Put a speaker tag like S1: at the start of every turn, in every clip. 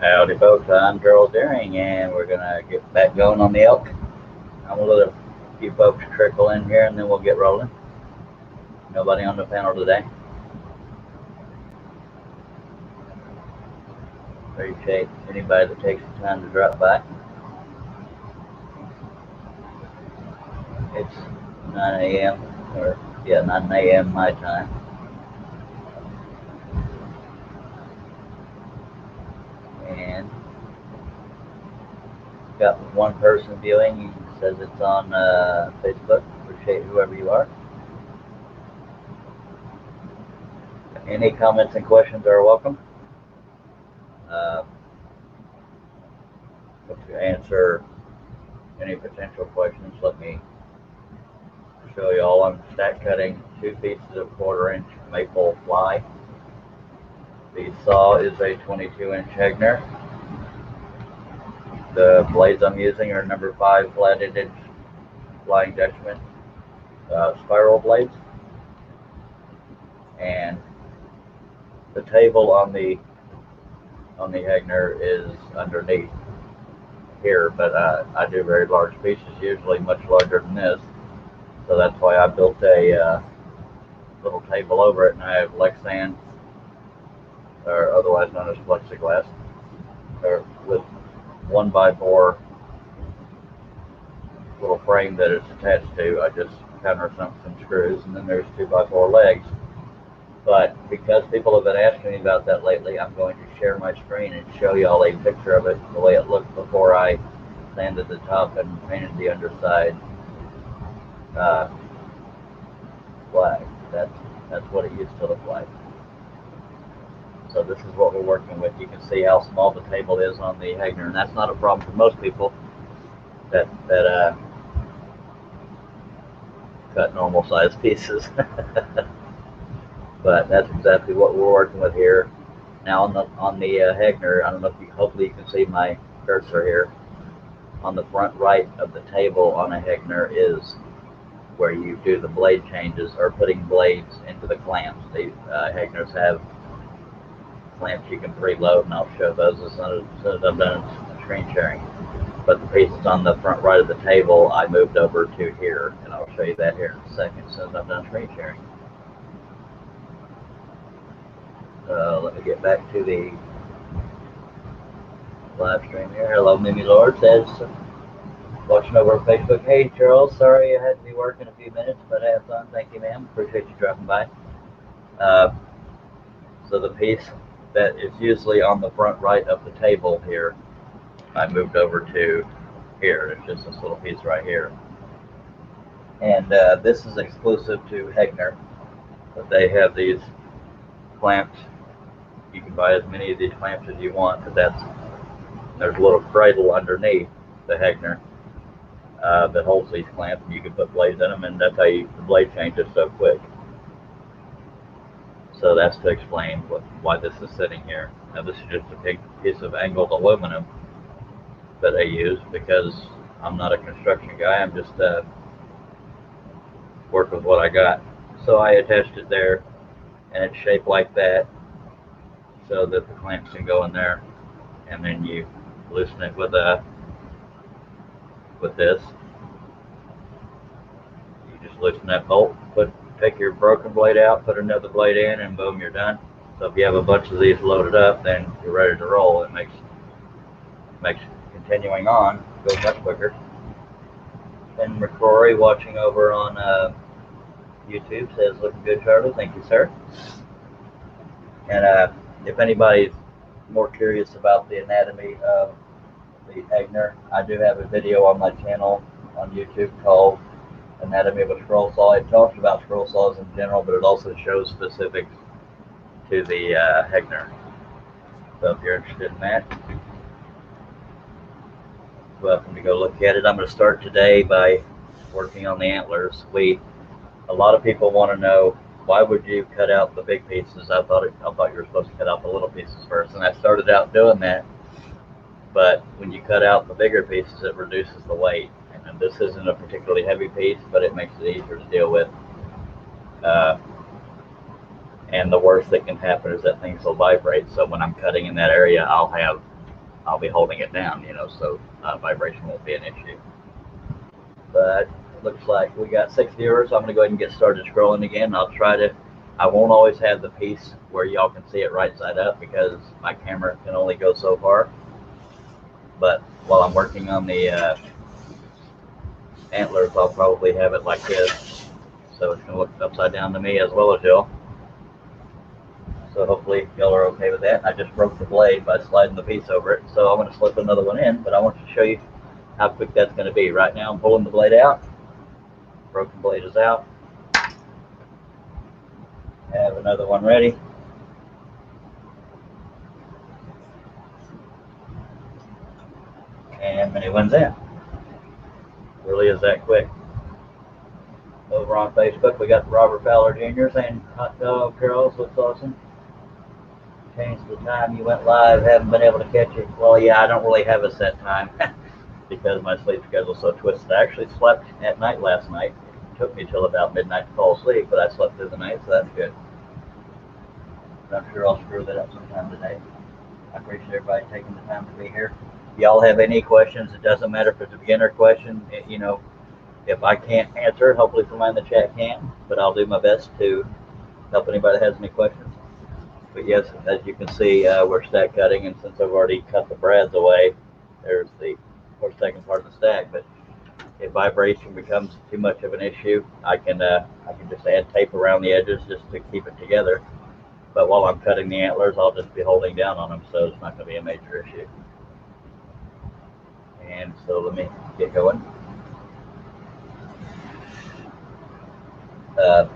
S1: Howdy folks, I'm Charles Deering and we're gonna get back going on the elk. I'm gonna let a few folks trickle in here and then we'll get rolling. Nobody on the panel today. Appreciate anybody that takes the time to drop by. It's 9 a.m. or 9 a.m. my time. And got one person viewing. He says it's on Facebook. Appreciate whoever you are. Any comments and questions are welcome. To answer any potential questions, let me show you all. I'm stack cutting 2 pieces of 1/4-inch maple fly. The saw is a 22-inch Hegner. The blades I'm using are number 5 flat-ended Flying Dutchman spiral blades. And the table on the Hegner is underneath here, but I do very large pieces, usually much larger than this. So that's why I built a little table over it, and I have Lexan, or otherwise known as plexiglass, or with 1x4 little frame that it's attached to. I just countersunk some screws, and then there's 2x4 legs. But because people have been asking me about that lately, I'm going to share my screen and show y'all a picture of it, the way it looked before I sanded the top and painted the underside black. That's what it used to look like. So this is what we're working with. You can see how small the table is on the Hegner, and that's not a problem for most people that cut normal size pieces. But that's exactly what we're working with here. Now on the Hegner, I don't know if hopefully you can see my cursor here. On the front right of the table on a Hegner is where you do the blade changes, or putting blades into the clamps. The Hegners have clamps you can preload, and I'll show those as soon as I'm done screen sharing. But the pieces on the front right of the table I moved over to here, and I'll show you that here in a second as soon as I'm done screen sharing. Let me get back to the live stream here. Hello, Mimi Lord says, watching over Facebook. Hey, Charles, sorry I had to be working a few minutes, but I have fun. Thank you, ma'am. Appreciate you dropping by. So the piece that is usually on the front right of the table here, I moved over to here. It's just this little piece right here. And this is exclusive to Hegner, but they have these clamps. You can buy as many of these clamps as you want, but there's a little cradle underneath the Hegner that holds these clamps, and you can put blades in them, and that's how the blade changes so quick. So that's to explain why this is sitting here. Now this is just a big piece of angled aluminum that I use because I'm not a construction guy. I'm just work with what I got. So I attached it there, and it's shaped like that, so that the clamps can go in there, and then you loosen it with this. You just loosen that bolt, take your broken blade out, put another blade in, and boom, you're done. So if you have a bunch of these loaded up, then you're ready to roll. It makes continuing on go much quicker. And McCrory, watching over on YouTube, says, looking good, Charlie. Thank you, sir. And if anybody's more curious about the anatomy of the Hegner, I do have a video on my channel on YouTube called Anatomy of a Scroll Saw. It talks about scroll saws in general, but it also shows specifics to the Hegner. So if you're interested in that, welcome to go look at it. I'm going to start today by working on the antlers. A lot of people want to know, why would you cut out the big pieces? I thought you were supposed to cut out the little pieces first, and I started out doing that. But when you cut out the bigger pieces, it reduces the weight. And this isn't a particularly heavy piece, but it makes it easier to deal with. And the worst that can happen is that things will vibrate. So when I'm cutting in that area, I'll have I'll be holding it down, so vibration won't be an issue. But it looks like we got 6 viewers. I'm going to go ahead and get started scrolling again. I won't always have the piece where y'all can see it right side up because my camera can only go so far. But while I'm working on the antlers, I'll probably have it like this. So it's going to look upside down to me as well as y'all. So hopefully y'all are okay with that. I just broke the blade by sliding the piece over it. So I'm going to slip another one in, but I want to show you how quick that's going to be. Right now I'm pulling the blade out. Broken blade is out. Have another one ready. And mini one's in. Really is that quick. Over on Facebook, we got Robert Fowler Jr. saying, "Hot dog, Charles, looks awesome. Changed the time you went live, haven't been able to catch it." Well, yeah, I don't really have a set time because my sleep schedule's so twisted. I actually slept at night last night. It took me till about midnight to fall asleep, but I slept through the night, so that's good. But I'm sure I'll screw that up sometime today. I appreciate everybody taking the time to be here. If y'all have any questions, it doesn't matter if it's a beginner question. If I can't answer it, hopefully somebody in the chat can, but I'll do my best to help anybody that has any questions. But yes, as you can see, we're stack cutting, and since I've already cut the brads away, there's the second part of the stack. But if vibration becomes too much of an issue, I can just add tape around the edges just to keep it together. But while I'm cutting the antlers, I'll just be holding down on them, so it's not going to be a major issue. And so let me get going.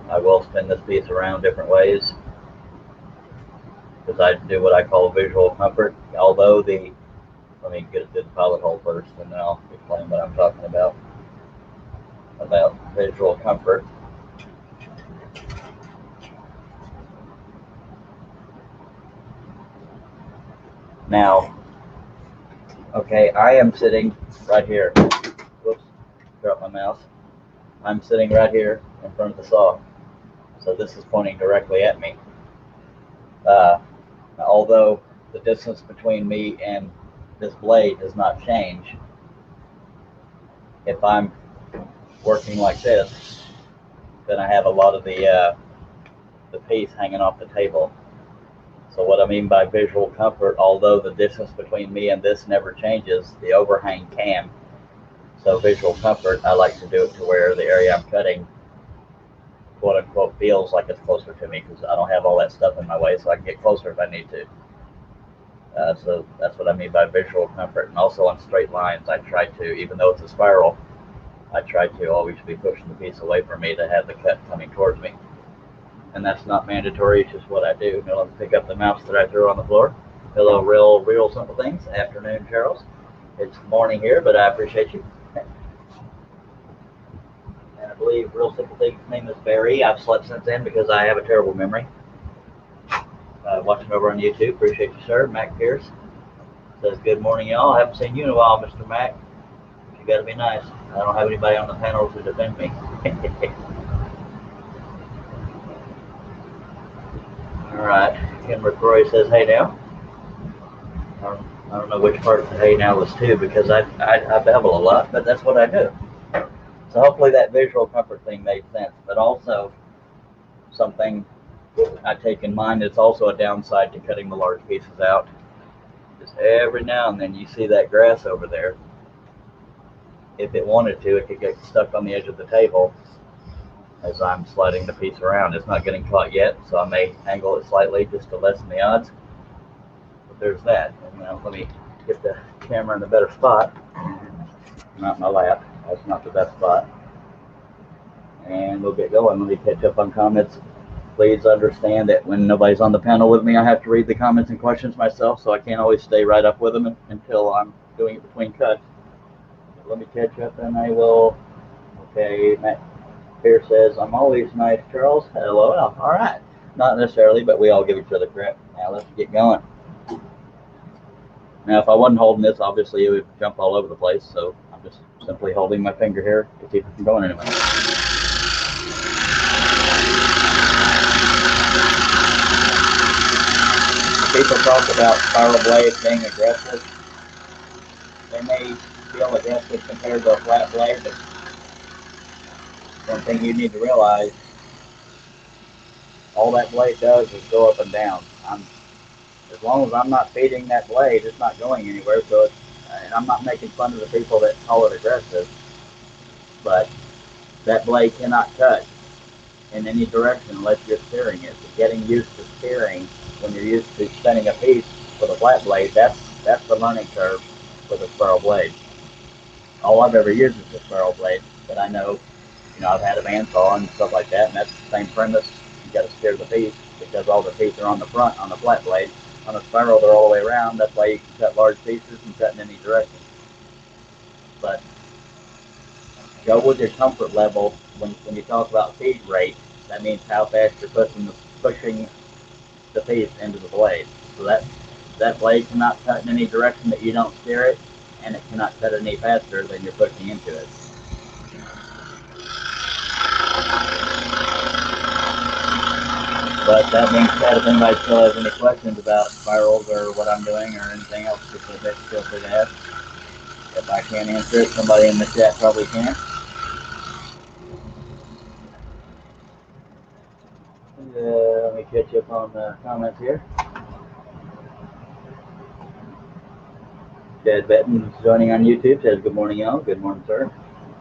S1: I will spin this piece around different ways because I do what I call visual comfort. Although let me get it to the pilot hole first, and then I'll explain what I'm talking about visual comfort. Now, okay, I am sitting right here. Whoops, dropped my mouse. I'm sitting right here in front of the saw, so this is pointing directly at me. Although the distance between me and this blade does not change, if I'm working like this, then I have a lot of the piece hanging off the table. So what I mean by visual comfort, although the distance between me and this never changes, the overhang can. So visual comfort, I like to do it to where the area I'm cutting, quote unquote, feels like it's closer to me because I don't have all that stuff in my way, so I can get closer if I need to. So that's what I mean by visual comfort. And also on straight lines, I try to, even though it's a spiral, I try to always be pushing the piece away from me to have the cut coming towards me. And that's not mandatory, it's just what I do. Now let me pick up the mouse that I threw on the floor. Hello, real simple things. Afternoon, Charles. It's morning here, but I appreciate you. And I believe Real Simple Things' name is Barry. I've slept since then because I have a terrible memory. Watching over on YouTube, appreciate you, sir. Mac Pierce says, "Good morning, y'all. I haven't seen you in a while, Mr. Mac. You got to be nice. I don't have anybody on the panel to defend me." All right. Ken McCrory says, "Hey now." I don't know which part of the hey now was to because I bevel a lot, but that's what I do. So hopefully that visual comfort thing made sense. But also something I take in mind, it's also a downside to cutting the large pieces out. Just every now and then you see that grass over there. If it wanted to, it could get stuck on the edge of the table as I'm sliding the piece around. It's not getting caught yet, so I may angle it slightly just to lessen the odds. But there's that. And now let me get the camera in a better spot. Not my lap. That's not the best spot. And we'll get going. Let me catch up on comments. Please understand that when nobody's on the panel with me, I have to read the comments and questions myself, so I can't always stay right up with them until I'm doing it between cuts. So let me catch up and I will. Okay, Matt Pierce says, "I'm always nice, Charles." LOL. All right. Not necessarily, but we all give each other crap. Now let's get going. Now, if I wasn't holding this, obviously it would jump all over the place, so I'm just simply holding my finger here to keep it from going anywhere. People talk about spiral blades being aggressive. they may feel aggressive compared to a flat blade, but one thing you need to realize, all that blade does is go up and down. As long as I'm not feeding that blade, it's not going anywhere. So, and I'm not making fun of the people that call it aggressive, but that blade cannot cut in any direction unless you're steering it. So getting used to steering when you're used to spinning a piece with a flat blade, that's the learning curve with a spiral blade. All I've ever used is a spiral blade, but I know, I've had a bandsaw and stuff like that, and that's the same premise. You got to steer the piece because all the teeth are on the front on the flat blade. On a spiral, they're all the way around. That's why you can cut large pieces and cut in any direction. But go with your comfort level. When you talk about feed rate, that means how fast you're pushing the piece into the blade. So that blade cannot cut in any direction that you don't steer it, and it cannot cut any faster than you're pushing into it. But that being said, if anybody still has any questions about spirals or what I'm doing or anything else specific, feel free to ask. If I can't answer it, somebody in the chat probably can. Let me catch up on the comments here. Chad Benton is joining on YouTube. Says, good morning, y'all. Good morning, sir.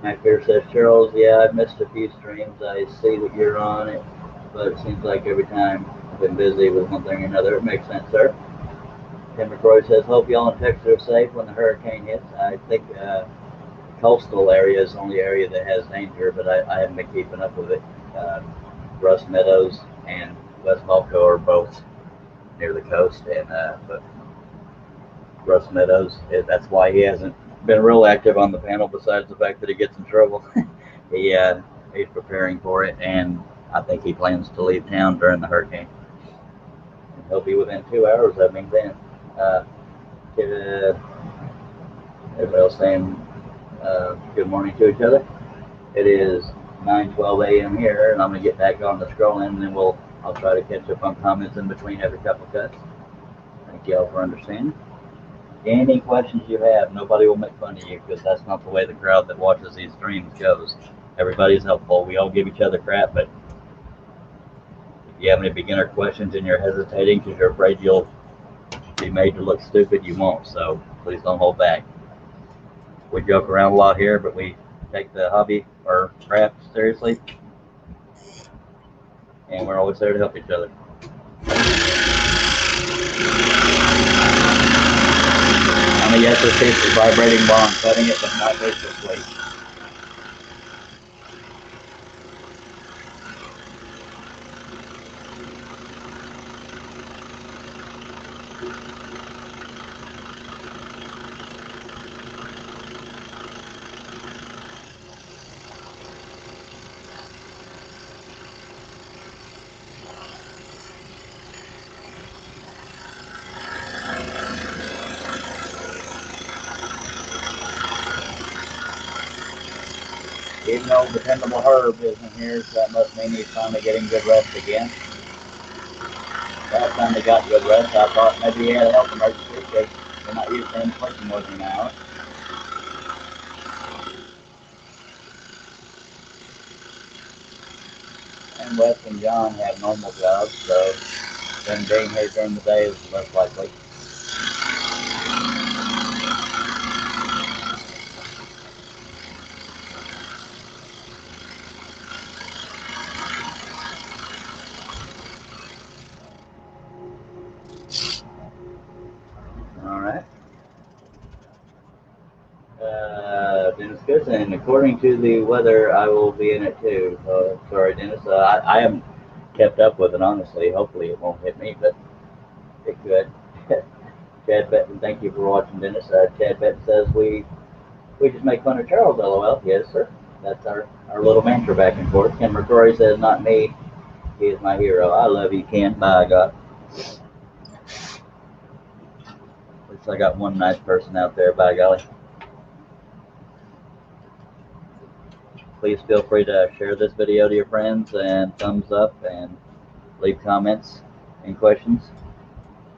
S1: Mike Fear says, Charles, yeah, I've missed a few streams. I see that you're on it, but it seems like every time I've been busy with one thing or another. It makes sense, sir. Tim McCroy says, hope y'all in Texas are safe when the hurricane hits. I think coastal area is the only area that has danger, but I haven't been keeping up with it. Russ Meadows and West Malco are both near the coast, and but Russ Meadows, that's why he hasn't been real active on the panel, besides the fact that he gets in trouble. He's preparing for it, and I think he plans to leave town during the hurricane. And he'll be within 2 hours of me then. Everybody else saying good morning to each other. It is 9:12 a.m. here, and I'm gonna get back on the scrolling, and then I'll try to catch up on comments in between every couple cuts. Thank y'all for understanding. Any questions you have, nobody will make fun of you, because that's not the way the crowd that watches these streams goes. Everybody's helpful. We all give each other crap, but if you have any beginner questions and you're hesitating because you're afraid you'll be made to look stupid, you won't. So please don't hold back. We joke around a lot here, but we take the hobby or craft seriously, and we're always there to help each other. I'm a yes, this piece is vibrating while I'm cutting it, but not viciously. Even though Dependable Herb isn't here, so that must mean he's finally getting good rest again. Last time he got good rest, I thought maybe he had a health emergency because we're not used to him sleeping more than an hour. And Wes and John have normal jobs, so them being here during the day is less likely. Alright. Dennis Goodson, according to the weather, I will be in it too. Sorry, Dennis. I haven't kept up with it, honestly. Hopefully it won't hit me, but it could. Chad Benton, thank you for watching, Dennis. Chad Benton says we just make fun of Charles, LOL. Yes, sir. That's our little mantra back and forth. Ken McCrory says, not me. He is my hero. I love you, Ken. Bye, God. At least I got one nice person out there, by golly. Please feel free to share this video to your friends and thumbs up and leave comments and questions,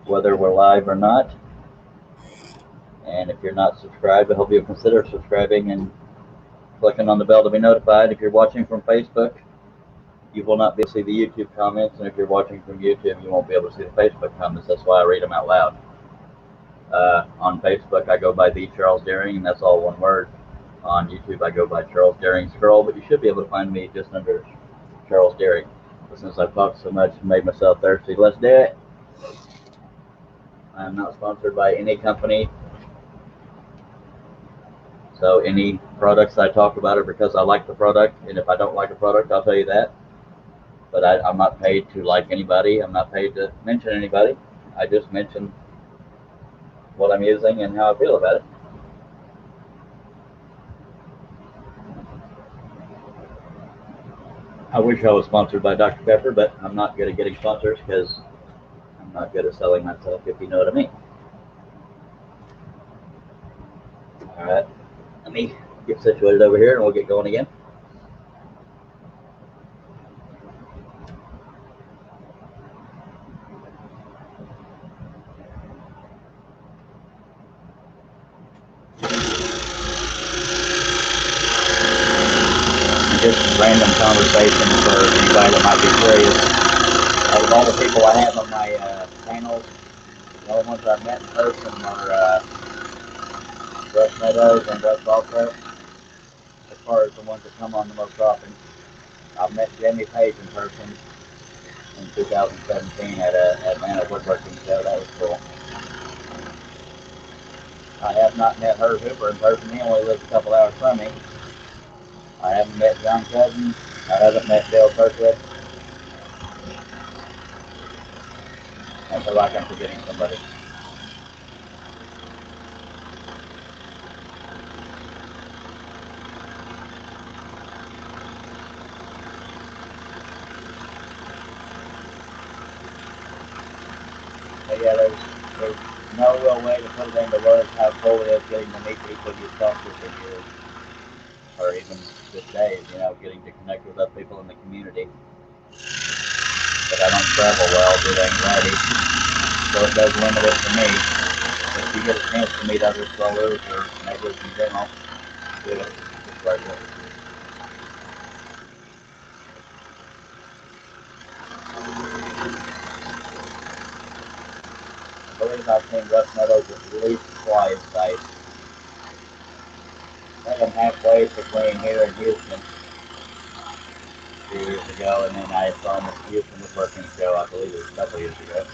S1: whether we're live or not. And if you're not subscribed, I hope you'll consider subscribing and clicking on the bell to be notified. If you're watching from Facebook, you will not be able to see the YouTube comments, and if you're watching from YouTube, you won't be able to see the Facebook comments. That's why I read them out loud. On Facebook, I go by the Charles Deering, and that's all one word. On YouTube, I go by Charles Deering Scroll, but you should be able to find me just under Charles Deering. But since I've talked so much and made myself thirsty, let's do it. I'm not sponsored by any company, so any products I talk about are because I like the product, and if I don't like a product, I'll tell you that. But I'm not paid to like anybody. I'm not paid to mention anybody. I just mention what I'm using and how I feel about it. I wish I was sponsored by Dr. Pepper, but I'm not good at getting sponsors because I'm not good at selling myself, if you know what I mean. All right, let me get situated over here and we'll get going again. Just random conversation for anybody that might be curious. Out of all the people I have on my channels, the only ones I've met in person are Russ Meadows and Russ Balco, as far as the ones that come on the most often. I've met Jimmy Page in person in 2017 at an Atlanta woodworking show. That was cool. I have not met Herb Hoover in person. He only lives a couple hours from me. I haven't met John Cousins. I haven't met Dale Kirkwood. I feel like I'm forgetting somebody. But yeah, there's no real way to put it into words how cool it is getting to meet people you've talked to for years, or even just days, you know, getting to connect with other people in the community. But I don't travel well due to anxiety, so it does limit it for me. If you get a chance to meet other strollers or neighbors in general, do it. It's worth it. I believe I've seen Russ Meadows at least twice. I met him halfway between here and Houston 2 years ago, and then I saw him at the Houston Woodworking Show, I believe it was a couple years ago.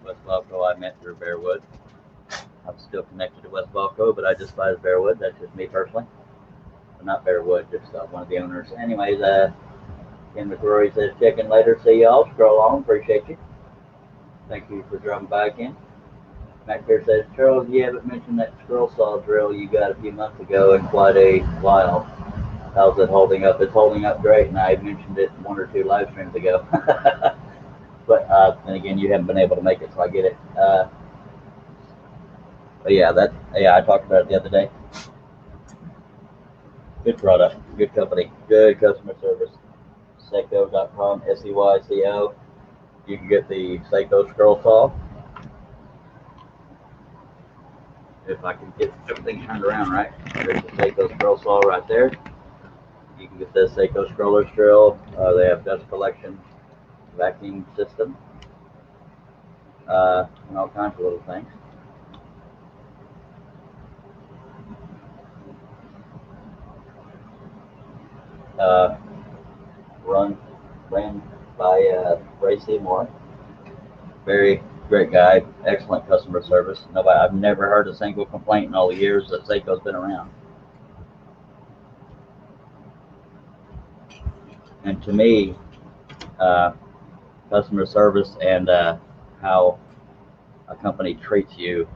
S1: West Balco I met through Bearwood. I'm still connected to West Balco, but I despise Bearwood. That's just me personally. But not Bearwood, just one of the owners. Anyways, Ken McCrory says, check in later. See y'all. Scroll on. Appreciate you. Thank you for dropping by again. Matt Pierce says, Charles, you haven't mentioned that scroll saw drill you got a few months ago in quite a while. How's it holding up? It's holding up great, and I mentioned it 1 or 2 live streams ago. But then again, you haven't been able to make it, so I get it. But yeah, I talked about it the other day. Good product, good company, good customer service. Seyco.com, SEYCO. You can get the Seyco scroll saw. If I can get everything turned around right, there's the Seyco scroll saw right there. You can get the Seyco scrollers drill. They have dust collection vacuum system, and all kinds of little things. Ran by Ray Seymour. Very great guy, excellent customer service. I've never heard a single complaint in all the years that Seyco's been around. And to me, customer service and how a company treats you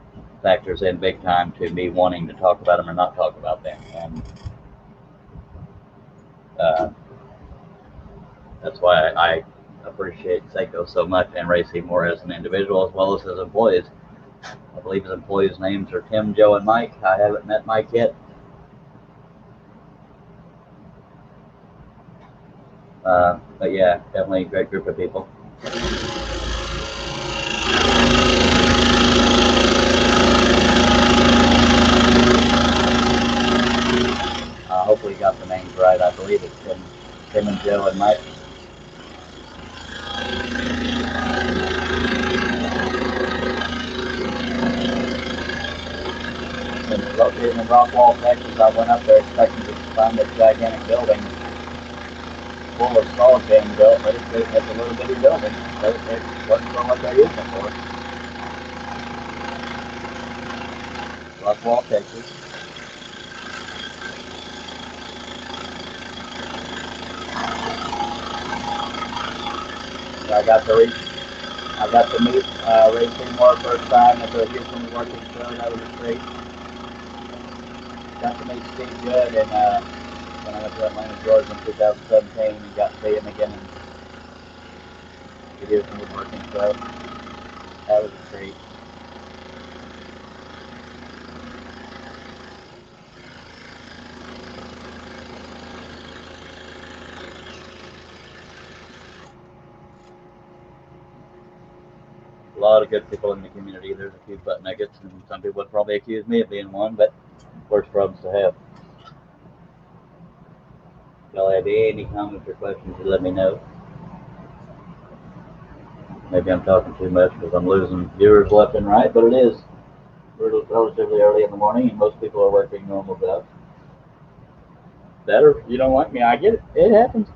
S1: factors in big time to me wanting to talk about them or not talk about them. And that's why I appreciate Seyco so much, and Ray Seymour as an individual as well as his employees. I believe his employees' names are Tim, Joe, and Mike. I haven't met Mike yet. But yeah, definitely a great group of people. Joe and Mike. Since located in Rockwall, Texas, I went up there expecting to find this gigantic building full of solid being built, but it's a little bitty building. But it wasn't for what they're using it for. Rockwall, Texas. So I got to meet Ray Seymour first time at the Houston Working Show. That was great. Got to meet Steve Good and when I went to Atlanta, Georgia in 2017, and got to see him again in the Houston Woodworking Show. That was a treat. A lot of good people in the community. There's a few butt nuggets, and some people would probably accuse me of being one, but worst problems to have. If y'all have any comments or questions, you let me know. Maybe I'm talking too much because I'm losing viewers left and right, but it is relatively early in the morning, and most people are working normal jobs. Better, you don't like me, I get it. It happens.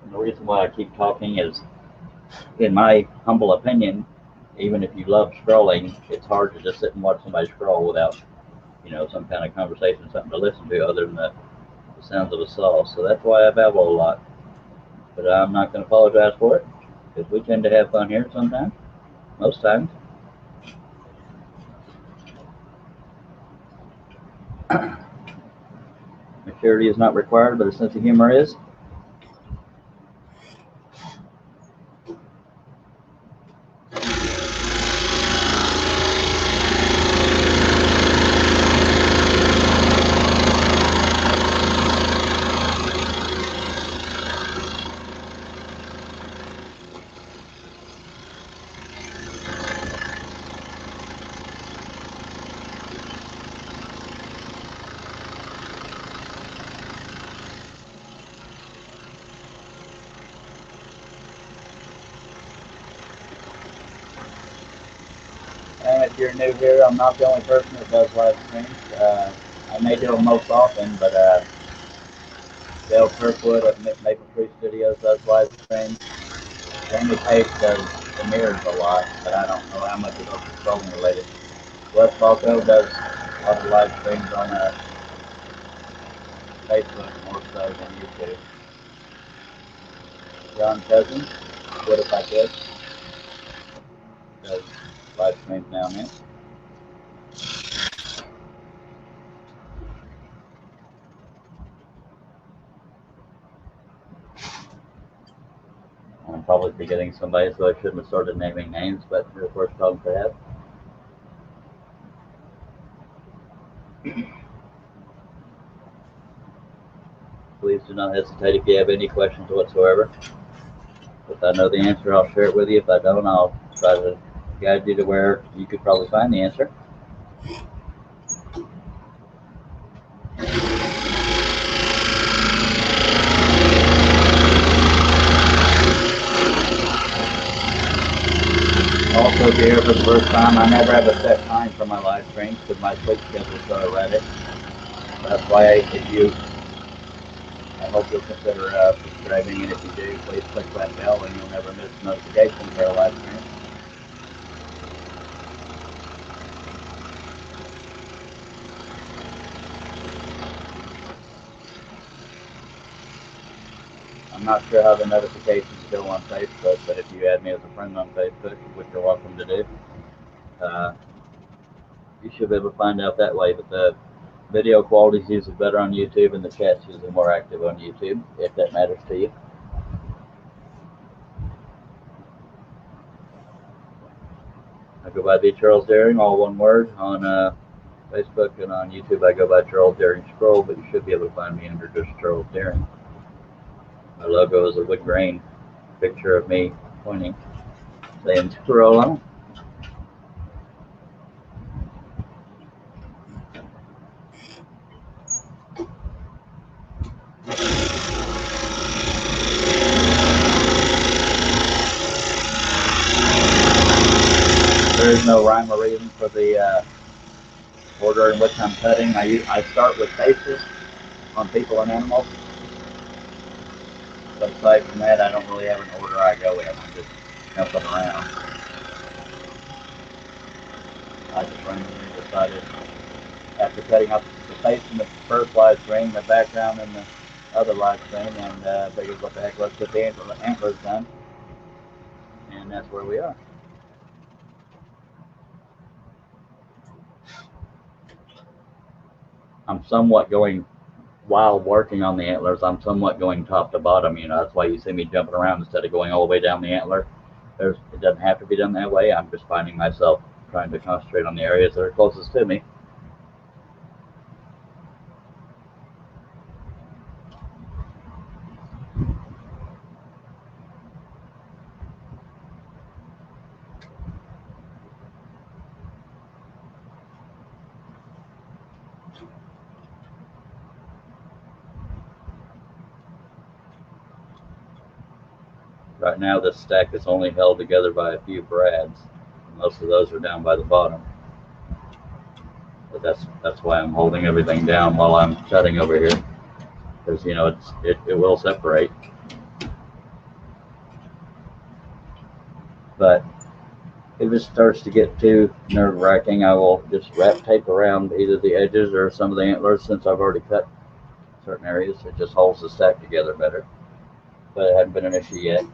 S1: And the reason why I keep talking is, in my humble opinion, even if you love scrolling, it's hard to just sit and watch somebody scroll without, some kind of conversation, something to listen to other than the sounds of a saw. So that's why I babble a lot. But I'm not going to apologize for it, because we tend to have fun here sometimes, most times. Maturity is not required, but a sense of humor is. And if you're new here, I'm not the only person that does live streams. I may do them most often, but Dale Kirkwood of Maple Tree Studios does live streams. Jamie Page does the mirrors a lot, but I don't know how much of those are scrolling related. Wes Balco does a lot of live streams on Facebook more so than YouTube. John Cousins, What If I Could, does live streams now and then. I'm probably forgetting somebody, so I shouldn't have started naming names, but they're the first problems to have. Please do not hesitate if you have any questions whatsoever. If I know the answer, I'll share it with you. If I don't, I'll try to guide you to where you could probably find the answer. Also, if you're here for the first time, I never have a set time for my live streams because my sleep schedule is so erratic. That's why I hope you'll consider subscribing, and if you do, please click that bell and you'll never miss notifications for a live stream. I'm not sure how the notifications go on Facebook, but if you add me as a friend on Facebook, which you're welcome to do, you should be able to find out that way. But the video quality is usually better on YouTube, and the chat's usually more active on YouTube, if that matters to you. I go by the Charles Daring, all one word, on Facebook, and on YouTube I go by Charles Daring Scroll, but you should be able to find me under just Charles Daring. My logo is a wood grain picture of me pointing, saying scroll on. there is no rhyme or reason for the order in which I'm cutting. I start with faces on people and animals. But aside from that, I don't really have an order I go in. I'm just jumping around. I just randomly decided after cutting off the face in the first live stream, the background in the other live stream, and figured what the heck, let's get the antlers done. And that's where we are. I'm somewhat going, while working on the antlers, I'm somewhat going top to bottom. You know, that's why you see me jumping around instead of going all the way down the antler. It doesn't have to be done that way. I'm just finding myself trying to concentrate on the areas that are closest to me. Right now, this stack is only held together by a few brads. Most of those are down by the bottom. But that's why I'm holding everything down while I'm cutting over here, because you know it will separate. But if it starts to get too nerve-wracking, I will just wrap tape around either the edges or some of the antlers. Since I've already cut certain areas, it just holds the stack together better. But it hasn't been an issue yet.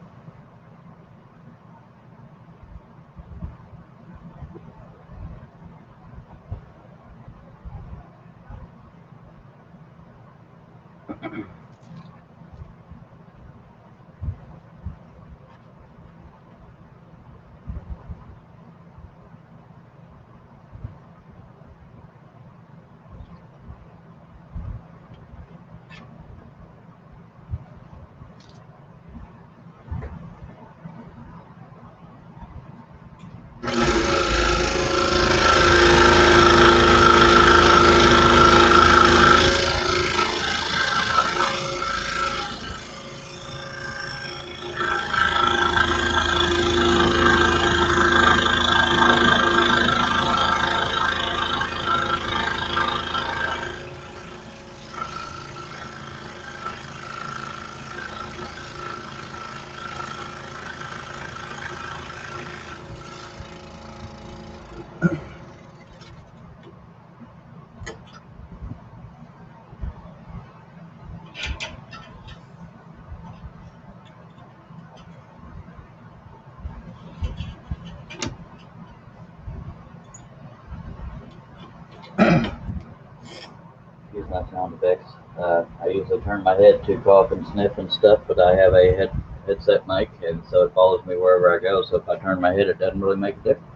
S1: Excuse my sound effects. I usually turn my head to cough and sniff and stuff, but I have a headset mic, and so it follows me wherever I go. So if I turn my head, it doesn't really make a difference.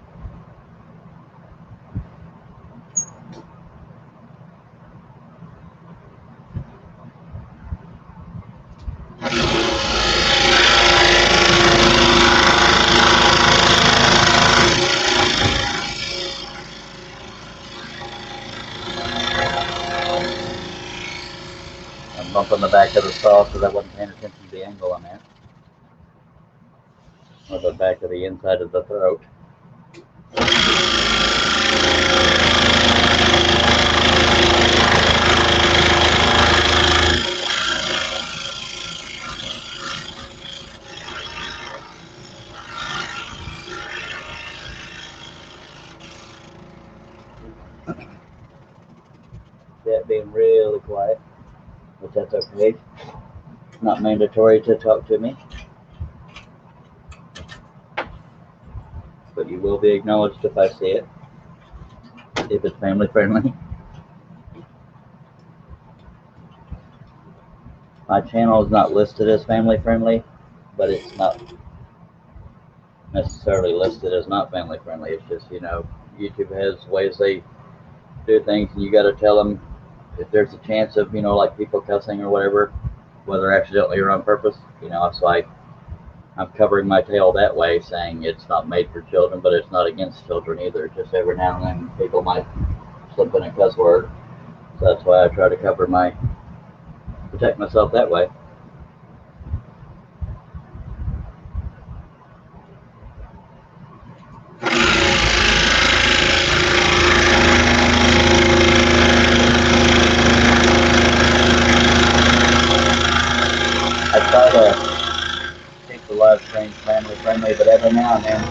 S1: I'm bumping the back of the saw because I wasn't paying attention to the angle I'm at, or the back of the inside of the throat. That being really quiet, but that's okay. Not mandatory to talk to me, but you will be acknowledged if I see it, if it's family friendly. My channel is not listed as family friendly, but it's not necessarily listed as not family friendly. It's just, you know, YouTube has ways they do things, and you got to tell them if there's a chance of, you know, like people cussing or whatever, whether accidentally or on purpose. You know, it's like I'm covering my tail that way, saying it's not made for children, but it's not against children either. Just every now and then people might slip in a cuss word, so that's why I try to protect myself that way. I try to keep the live stream family friendly, but every now and then,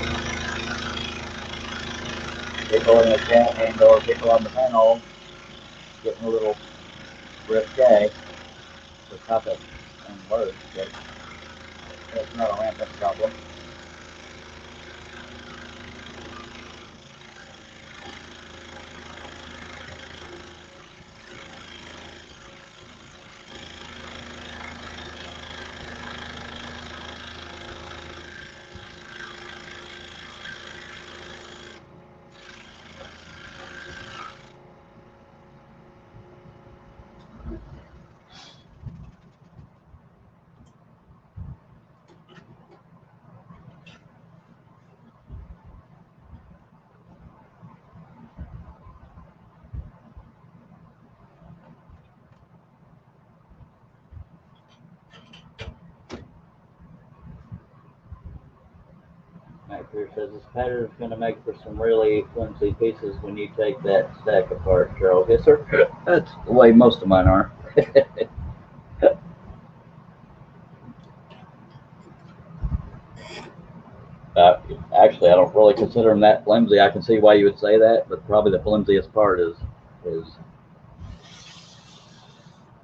S1: people in the chat and or people on the panel getting a little risque with topics and words, but that's not a rampant problem. Matt Pierce says this pattern is going to make for some really flimsy pieces when you take that stack apart, Charles. Yes, sir. That's the way most of mine are. Actually, I don't really consider them that flimsy. I can see why you would say that, but probably the flimsiest part is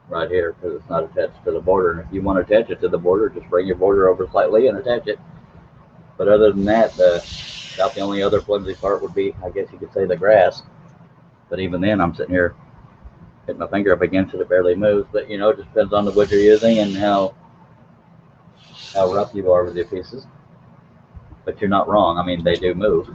S1: right here because it's not attached to the border. And if you want to attach it to the border, just bring your border over slightly and attach it. But other than that, about the only other flimsy part would be, I guess you could say, the grass. But even then, I'm sitting here hitting my finger up against it, it barely moves. But you know, it just depends on the wood you're using and how rough you are with your pieces. But you're not wrong. I mean, they do move.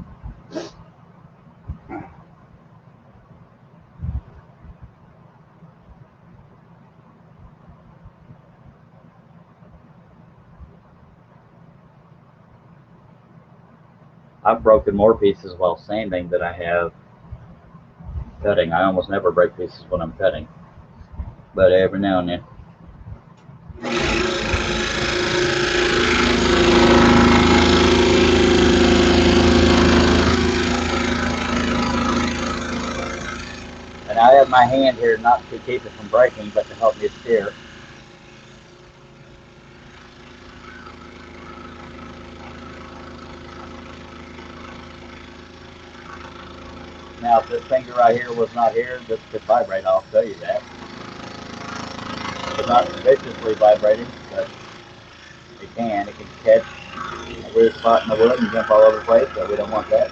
S1: I've broken more pieces while sanding than I have cutting. I almost never break pieces when I'm cutting, but every now and then. And I have my hand here not to keep it from breaking, but to help me steer. Now, if this finger right here was not here, this could vibrate, I'll tell you that. It's not viciously vibrating, but it can. It can catch a weird spot in the wood and jump all over the place, so we don't want that.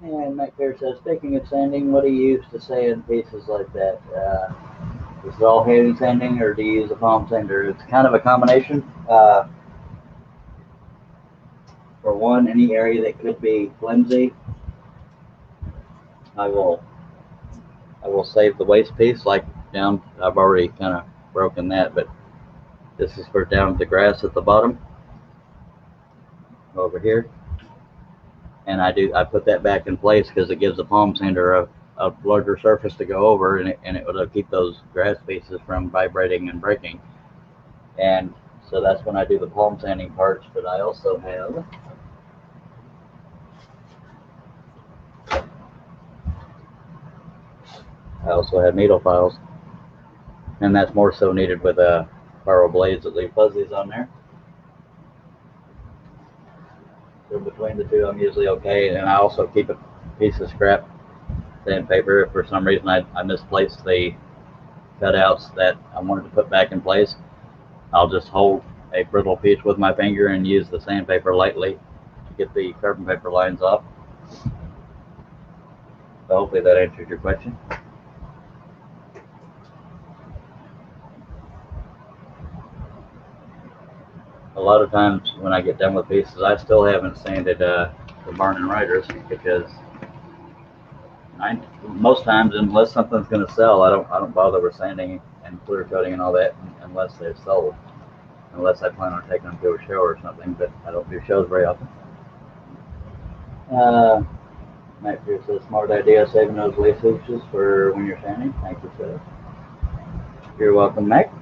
S1: And Matt Pierce says, speaking of sanding, what do you use to sand pieces like that? Is it all heavy sanding, or do you use a palm sander? It's kind of a combination. For one, any area that could be flimsy, I will save the waste piece, like down. I've already kind of broken that, but this is for down the grass at the bottom over here. And I put that back in place because it gives the palm sander a larger surface to go over, and it will keep those grass pieces from vibrating and breaking. And so that's when I do the palm sanding parts. But I also have needle files, and that's more so needed with furrow blades that leave fuzzies on there. So between the two, I'm usually okay. And I also keep a piece of scrap sandpaper if for some reason I misplaced the cutouts that I wanted to put back in place. I'll just hold a brittle piece with my finger and use the sandpaper lightly to get the carbon paper lines off. So hopefully that answers your question. A lot of times when I get done with pieces, I still haven't sanded the Barn and Riders because most times, unless something's going to sell, I don't bother with sanding and clear coating and all that unless they're sold. Unless I plan on taking them to a show or something, but I don't do shows very often. Matt here says, smart idea saving those lace hooches for when you're sanding. Thank you, sir. You're welcome, Mac.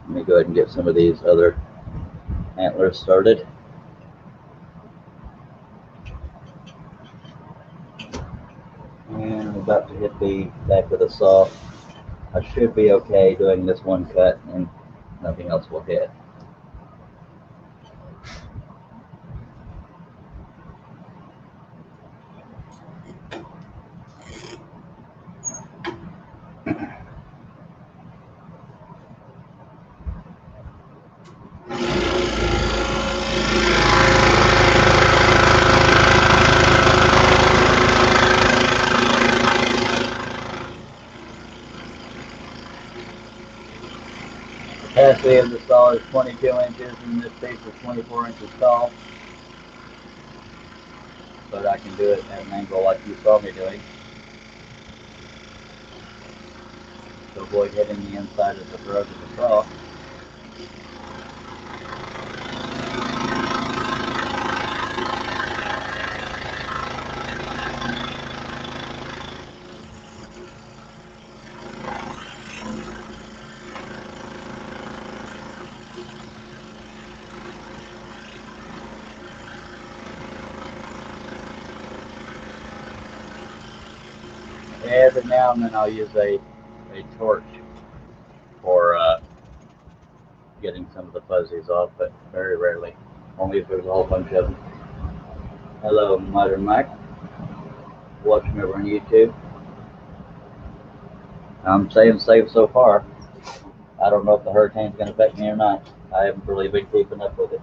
S1: Let me go ahead and get some of these other antlers started. And I'm about to hit the back of the saw. I should be okay doing this one cut and nothing else will hit. The capacity of the saw is 22 inches and this piece is 24 inches tall. But I can do it at an angle like you saw me doing to avoid hitting the inside of the throat of the saw. Every now and then I'll use a torch for getting some of the fuzzies off, but very rarely. Only if there's a whole bunch of them. Hello, Modern Mike. Watching over on YouTube. I'm staying safe so far. I don't know if the hurricane's going to affect me or not. I haven't really been keeping up with it.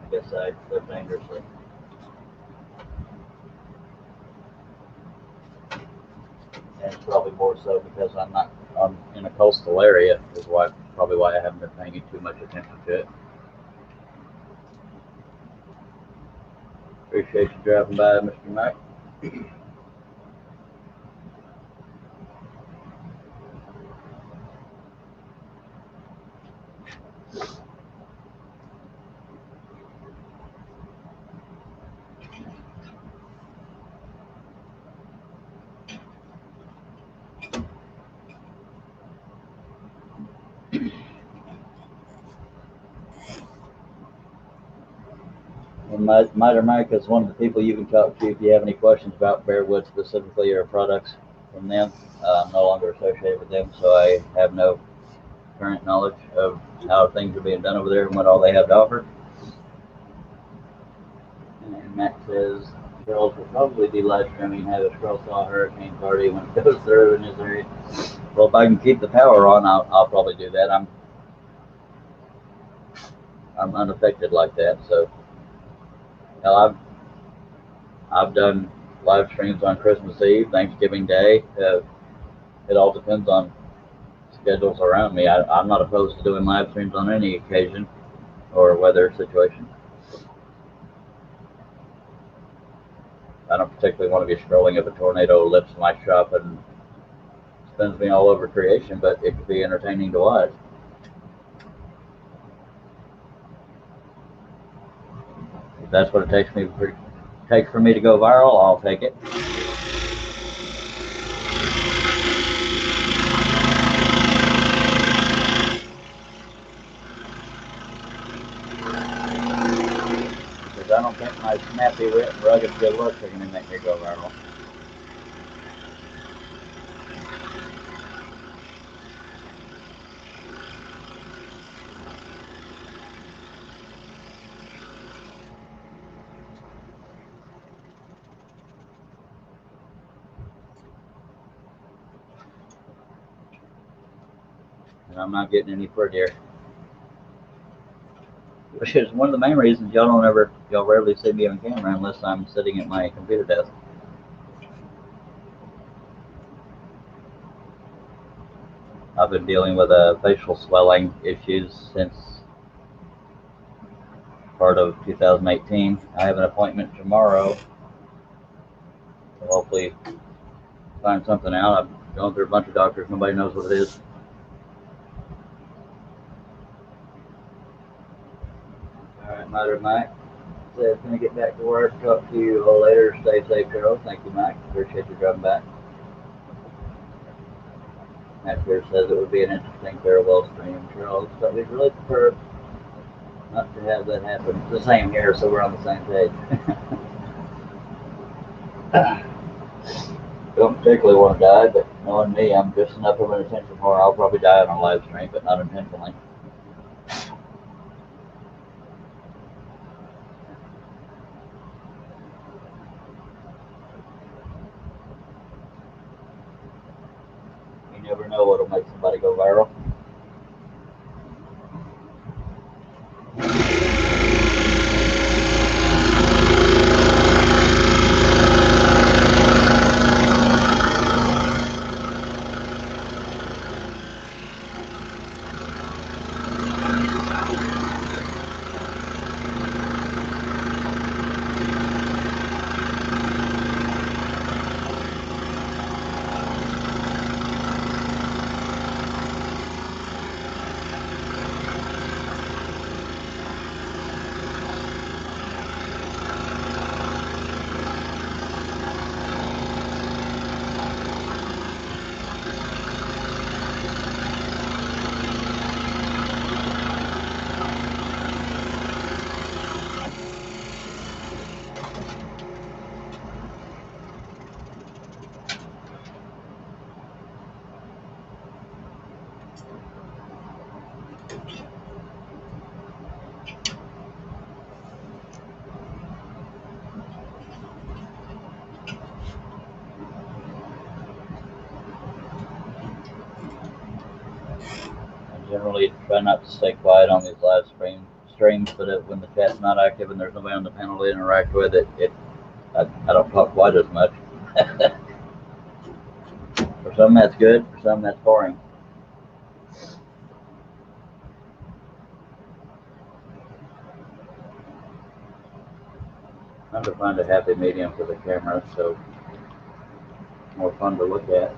S1: I guess I live dangerously. And it's probably more so because I'm in a coastal area is probably why I haven't been paying too much attention to it. Appreciate you dropping by, Mr. Mike. Miter Mike is one of the people you can talk to if you have any questions about Bearwood specifically or products from them. I'm no longer associated with them, so I have no current knowledge of how things are being done over there and what all they have to offer. And Matt says, girls will probably be live streaming and have a scroll saw hurricane party when it goes through in his area. Well, if I can keep the power on, I'll probably do that. I'm unaffected like that, so. Hell, I've done live streams on Christmas Eve, Thanksgiving Day. It all depends on schedules around me. I'm not opposed to doing live streams on any occasion or weather situation. I don't particularly want to be scrolling if a tornado lifts my shop and spins me all over creation, but it could be entertaining to watch. If that's what it takes for me to go viral, I'll take it. Because I don't think my snappy, rugged good looks are going to make me go viral. and I'm not getting any prettier. Which is one of the main reasons y'all rarely see me on camera unless I'm sitting at my computer desk. I've been dealing with facial swelling issues since part of 2018. I have an appointment tomorrow, so hopefully find something out. I've gone through a bunch of doctors, nobody knows what it is. Alright, Mother Mike. Says gonna get back to work. Talk to you all later. Stay safe, Carol. Thank you, Mike. Appreciate you driving back. Matt here says it would be an interesting farewell stream. Charles, but we'd really prefer not to have that happen. It's the same here, so we're on the same page. Don't particularly want to die, but knowing me, I'm just enough of an attention whore. I'll probably die on a live stream, but not intentionally. You never know what'll make somebody go viral. Generally try not to stay quiet on these live streams, but when the chat's not active and there's nobody on the panel to interact with, I don't talk quite as much. For some that's good, for some that's boring. Trying to find a happy medium for the camera, so more fun to look at.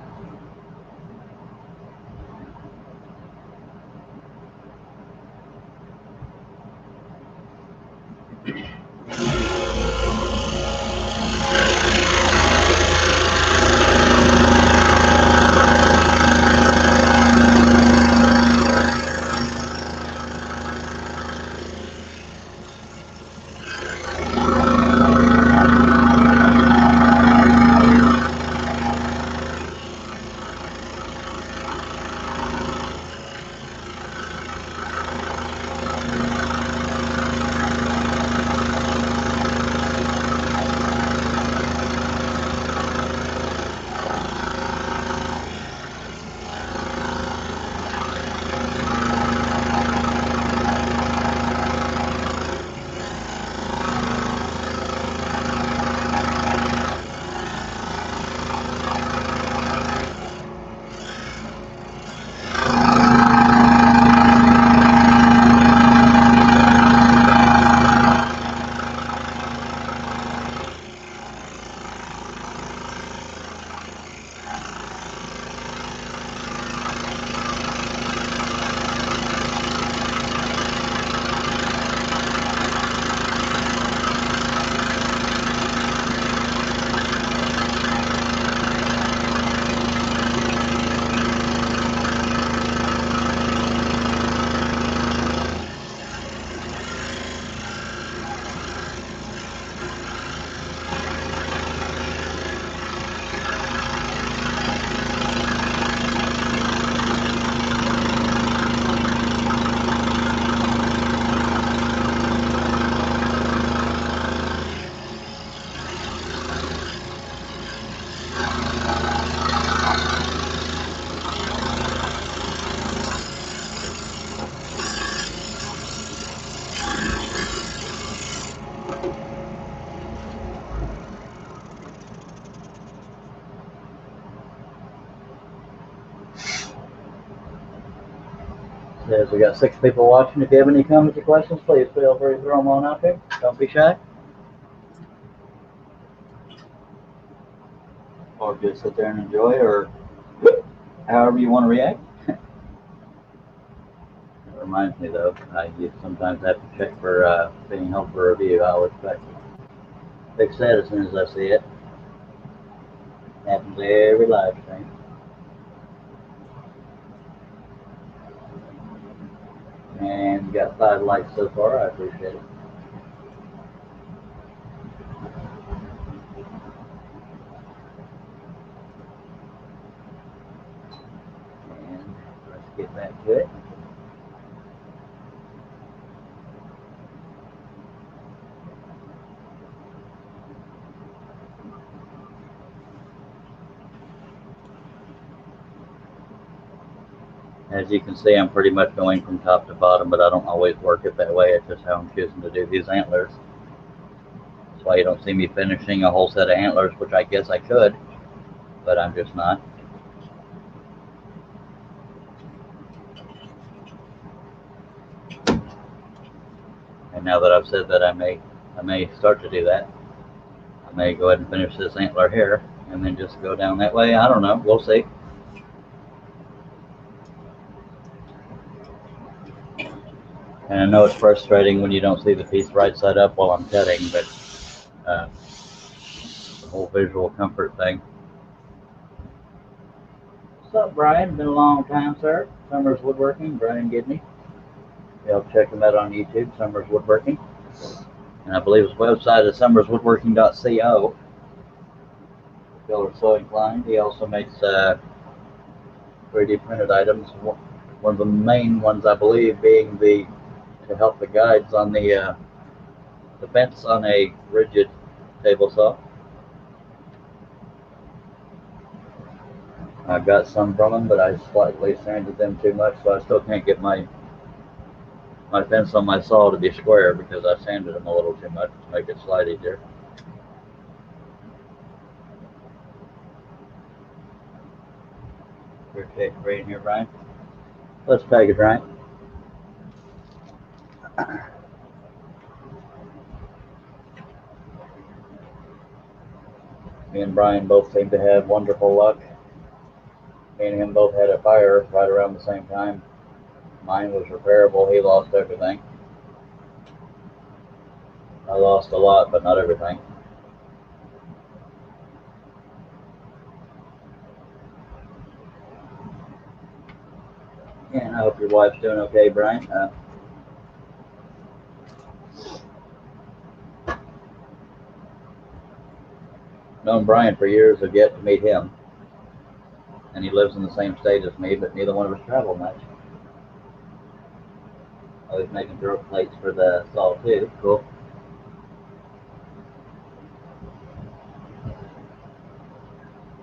S1: Says we got 6 people watching. If you have any comments or questions, please feel free to throw them on out there. Don't be shy. Or just sit there and enjoy, or however you want to react. It reminds me though, I sometimes have to check for being held for review. I always try to fix that as soon as I see it. Happens every live stream. And we got 5 likes so far. I appreciate it. And let's get back to it. As you can see, I'm pretty much going from top to bottom, but I don't always work it that way. It's just how I'm choosing to do these antlers. That's why you don't see me finishing a whole set of antlers, which I guess I could, but I'm just not. And now that I've said that, I may start to do that. I may go ahead and finish this antler here, and then just go down that way. I don't know. We'll see. And I know it's frustrating when you don't see the piece right side up while I'm cutting, but the whole visual comfort thing. What's up, Brian? Been a long time, sir. Summers Woodworking, Brian Gidney. Y'all check him out on YouTube, Summers Woodworking. And I believe his website is summerswoodworking.co. If y'all are so inclined. He also makes 3D printed items. One of the main ones, I believe, being to help the guides on the fence on a rigid table saw. I got some from him, but I slightly sanded them too much, so I still can't get my fence on my saw to be square because I sanded them a little too much to make it slide easier. Appreciate you being here, Brian. Let's take it, Brian. Me and Brian both seem to have wonderful luck. Me and him both had a fire right around the same time. Mine was repairable. He lost everything. I lost a lot, but not everything. And I hope your wife's doing okay, Brian. Known Brian for years, have yet to meet him. And he lives in the same state as me, but neither one of us travel much. I was making drill plates for the saw too. Cool.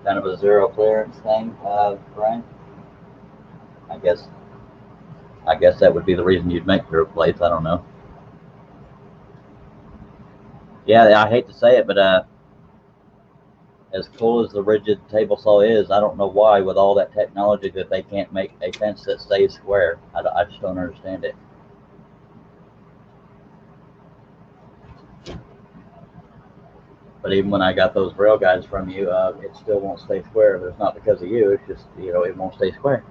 S1: Kind of a zero clearance thing, Brian. I guess that would be the reason you'd make drill plates. I don't know. Yeah, I hate to say it, but as cool as the rigid table saw is, I don't know why, with all that technology, that they can't make a fence that stays square. I just don't understand it. But even when I got those rail guides from you, it still won't stay square. But it's not because of you. It's just, it won't stay square.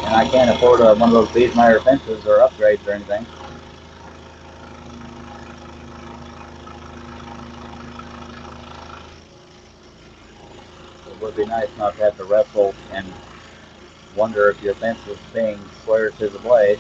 S1: And I can't afford one of those Biesmeyer fences or upgrades or anything. It would be nice not to have to wrestle and wonder if your fence is being square to the blade.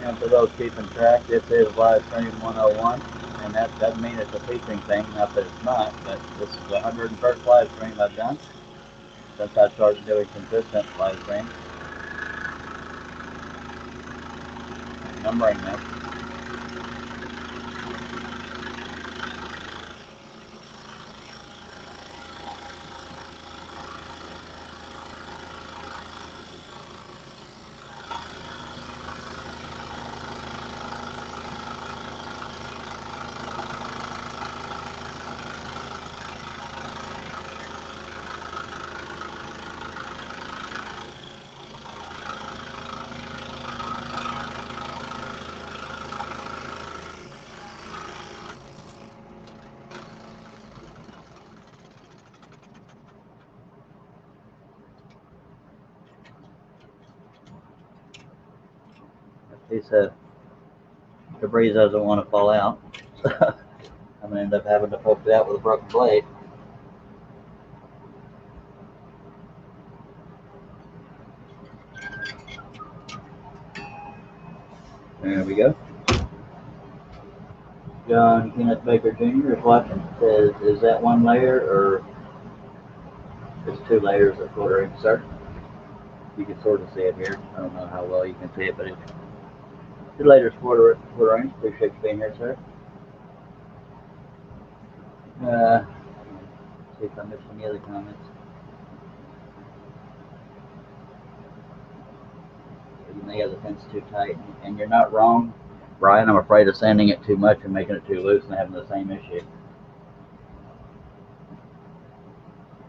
S1: And for those keeping track, this is live stream 101, and that doesn't mean it's a teaching thing, not that it's not, but this is the 101st live stream I've done since I started doing consistent live streams. And numbering them. He said debris doesn't want to fall out. I'm gonna end up having to poke it out with a broken blade. There we go. John Kenneth Baker Jr. is watching. Says, is that one layer or it's 2 layers of quarter inch, sir? You can sort of see it here. I don't know how well you can see it, but it's 2 layers quarter inch. Appreciate you being here, sir. See if I missed any other comments. You may have the fence too tight, and you're not wrong, Brian. I'm afraid of sanding it too much and making it too loose and having the same issue.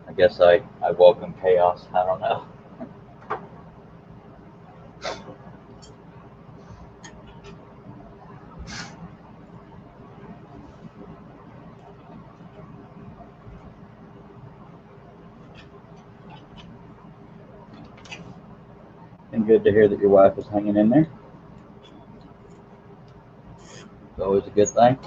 S1: I guess I welcome chaos. I don't know. And good to hear that your wife is hanging in there. It's always a good thing.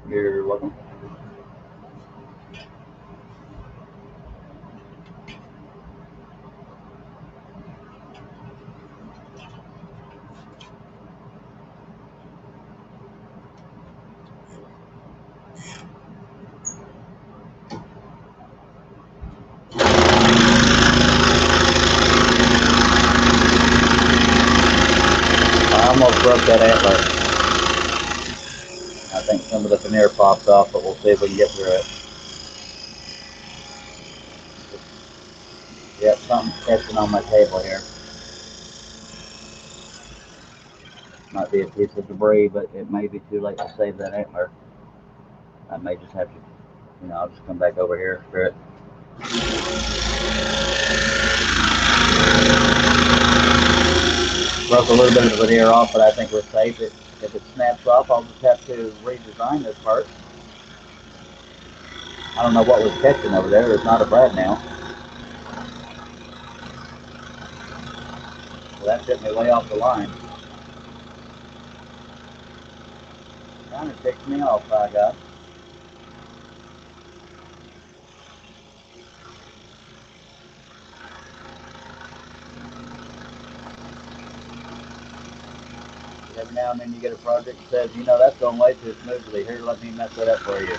S1: You're welcome. I almost broke that antler. I think some of the veneer popped off, but we'll see if we can get through it. Yep, something's catching on my table here. Might be a piece of debris, but it may be too late to save that antler. I may just have to, I'll just come back over here for it. Broke a little bit of the veneer off, but I think we're safe. If it snaps off, I'll just have to redesign this part. I don't know what was catching over there. It's not a brad now. So that took me way off the line. Kind of ticked me off, by God. Every now and then you get a project that says, that's going way too smoothly. Here, let me mess it up for you.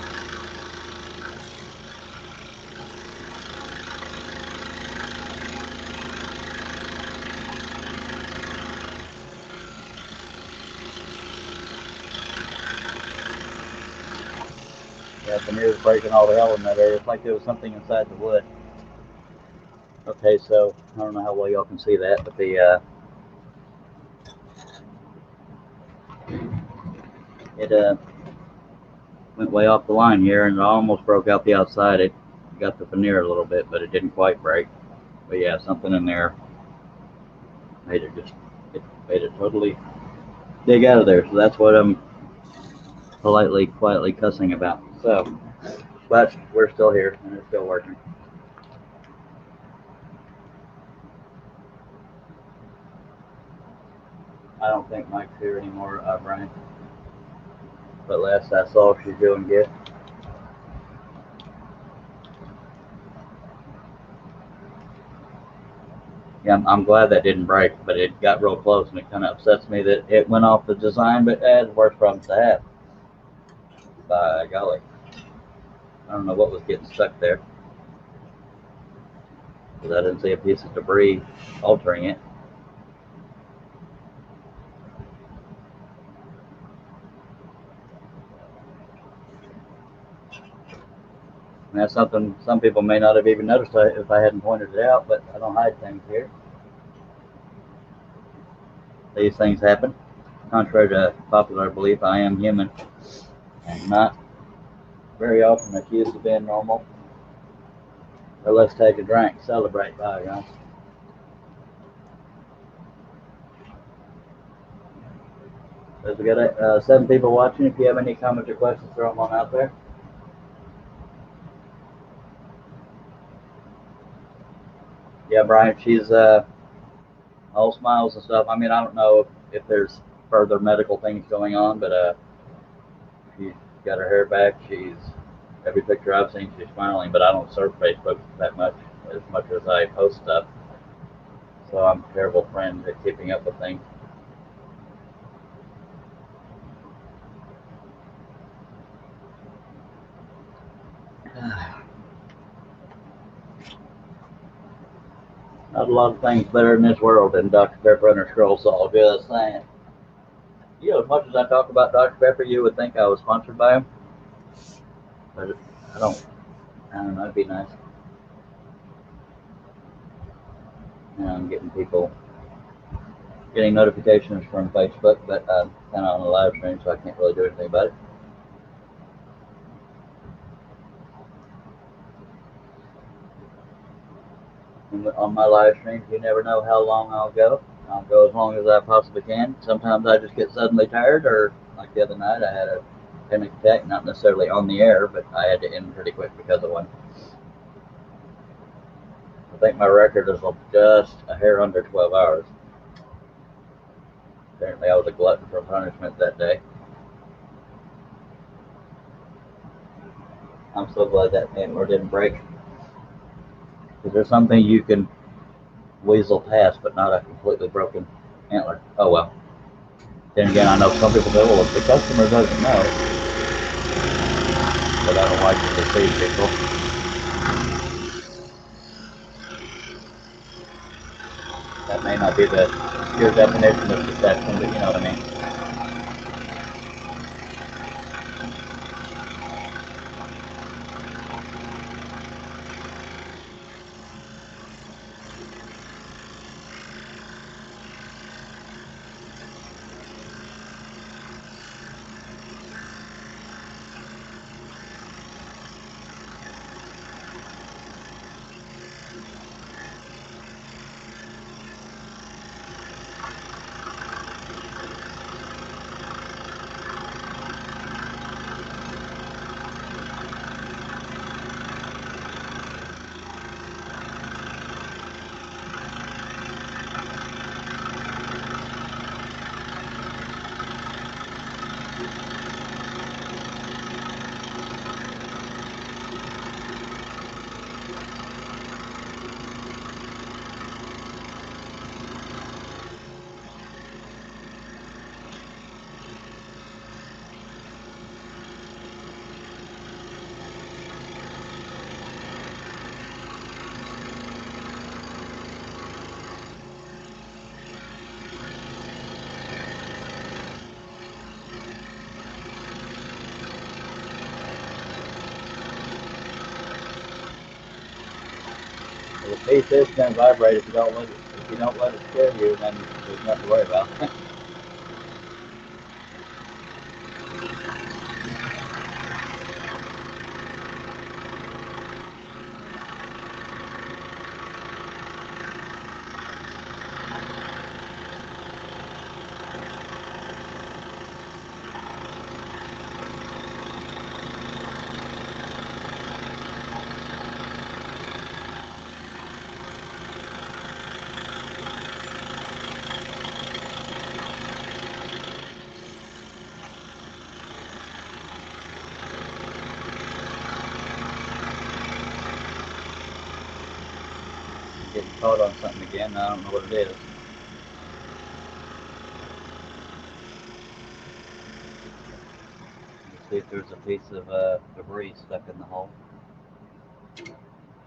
S1: Yeah, the veneer's breaking all the hell in that area. It's like there was something inside the wood. Okay, so I don't know how well y'all can see that, but went way off the line here, and it almost broke out the outside. It got the veneer a little bit, but it didn't quite break. But yeah, something in there made it made it totally dig out of there. So that's what I'm politely, quietly cussing about. So, but we're still here and it's still working. I don't think Mike's here anymore, Brian. But last I saw, she's doing good. Yeah, I'm glad that didn't break, but it got real close, and it kind of upsets me that it went off the design, but that's worse problems to have. By golly. I don't know what was getting stuck there, because I didn't see a piece of debris altering it. And that's something some people may not have even noticed if I hadn't pointed it out, but I don't hide things here. These things happen. Contrary to popular belief, I am human and not very often accused of being normal. Or let's take a drink, celebrate bygones. So we got 7 people watching. If you have any comments or questions, throw them on out there. Yeah, Brian, she's all smiles and stuff. I mean, I don't know if there's further medical things going on, but she's got her hair back. Every picture I've seen, she's smiling. But I don't surf Facebook that much as I post stuff. So I'm a terrible friend at keeping up with things. Not a lot of things better in this world than Dr. Pepper and her scroll saw. Just saying. You know, as much as I talk about Dr. Pepper, you would think I was sponsored by him. But I don't know. It'd be nice. And I'm getting notifications from Facebook, but I'm kind of on a live stream, so I can't really do anything about it. On my live streams, you never know how long I'll go. I'll go as long as I possibly can. Sometimes I just get suddenly tired, or like the other night, I had a panic attack, not necessarily on the air, but I had to end pretty quick because of one. I think my record is just a hair under 12 hours. Apparently, I was a glutton for punishment that day. I'm so glad that antler didn't break. Because there's something you can weasel past, but not a completely broken antler. Oh well. Then again, I know some people say, well, if the customer doesn't know, but I don't like to deceive people. That may not be the pure definition of deception, but you know what I mean. The piece is going to vibrate if you don't let it scare you, then there's nothing to worry about. caught on something again. I don't know what it is. Let's see if there's a piece of debris stuck in the hole.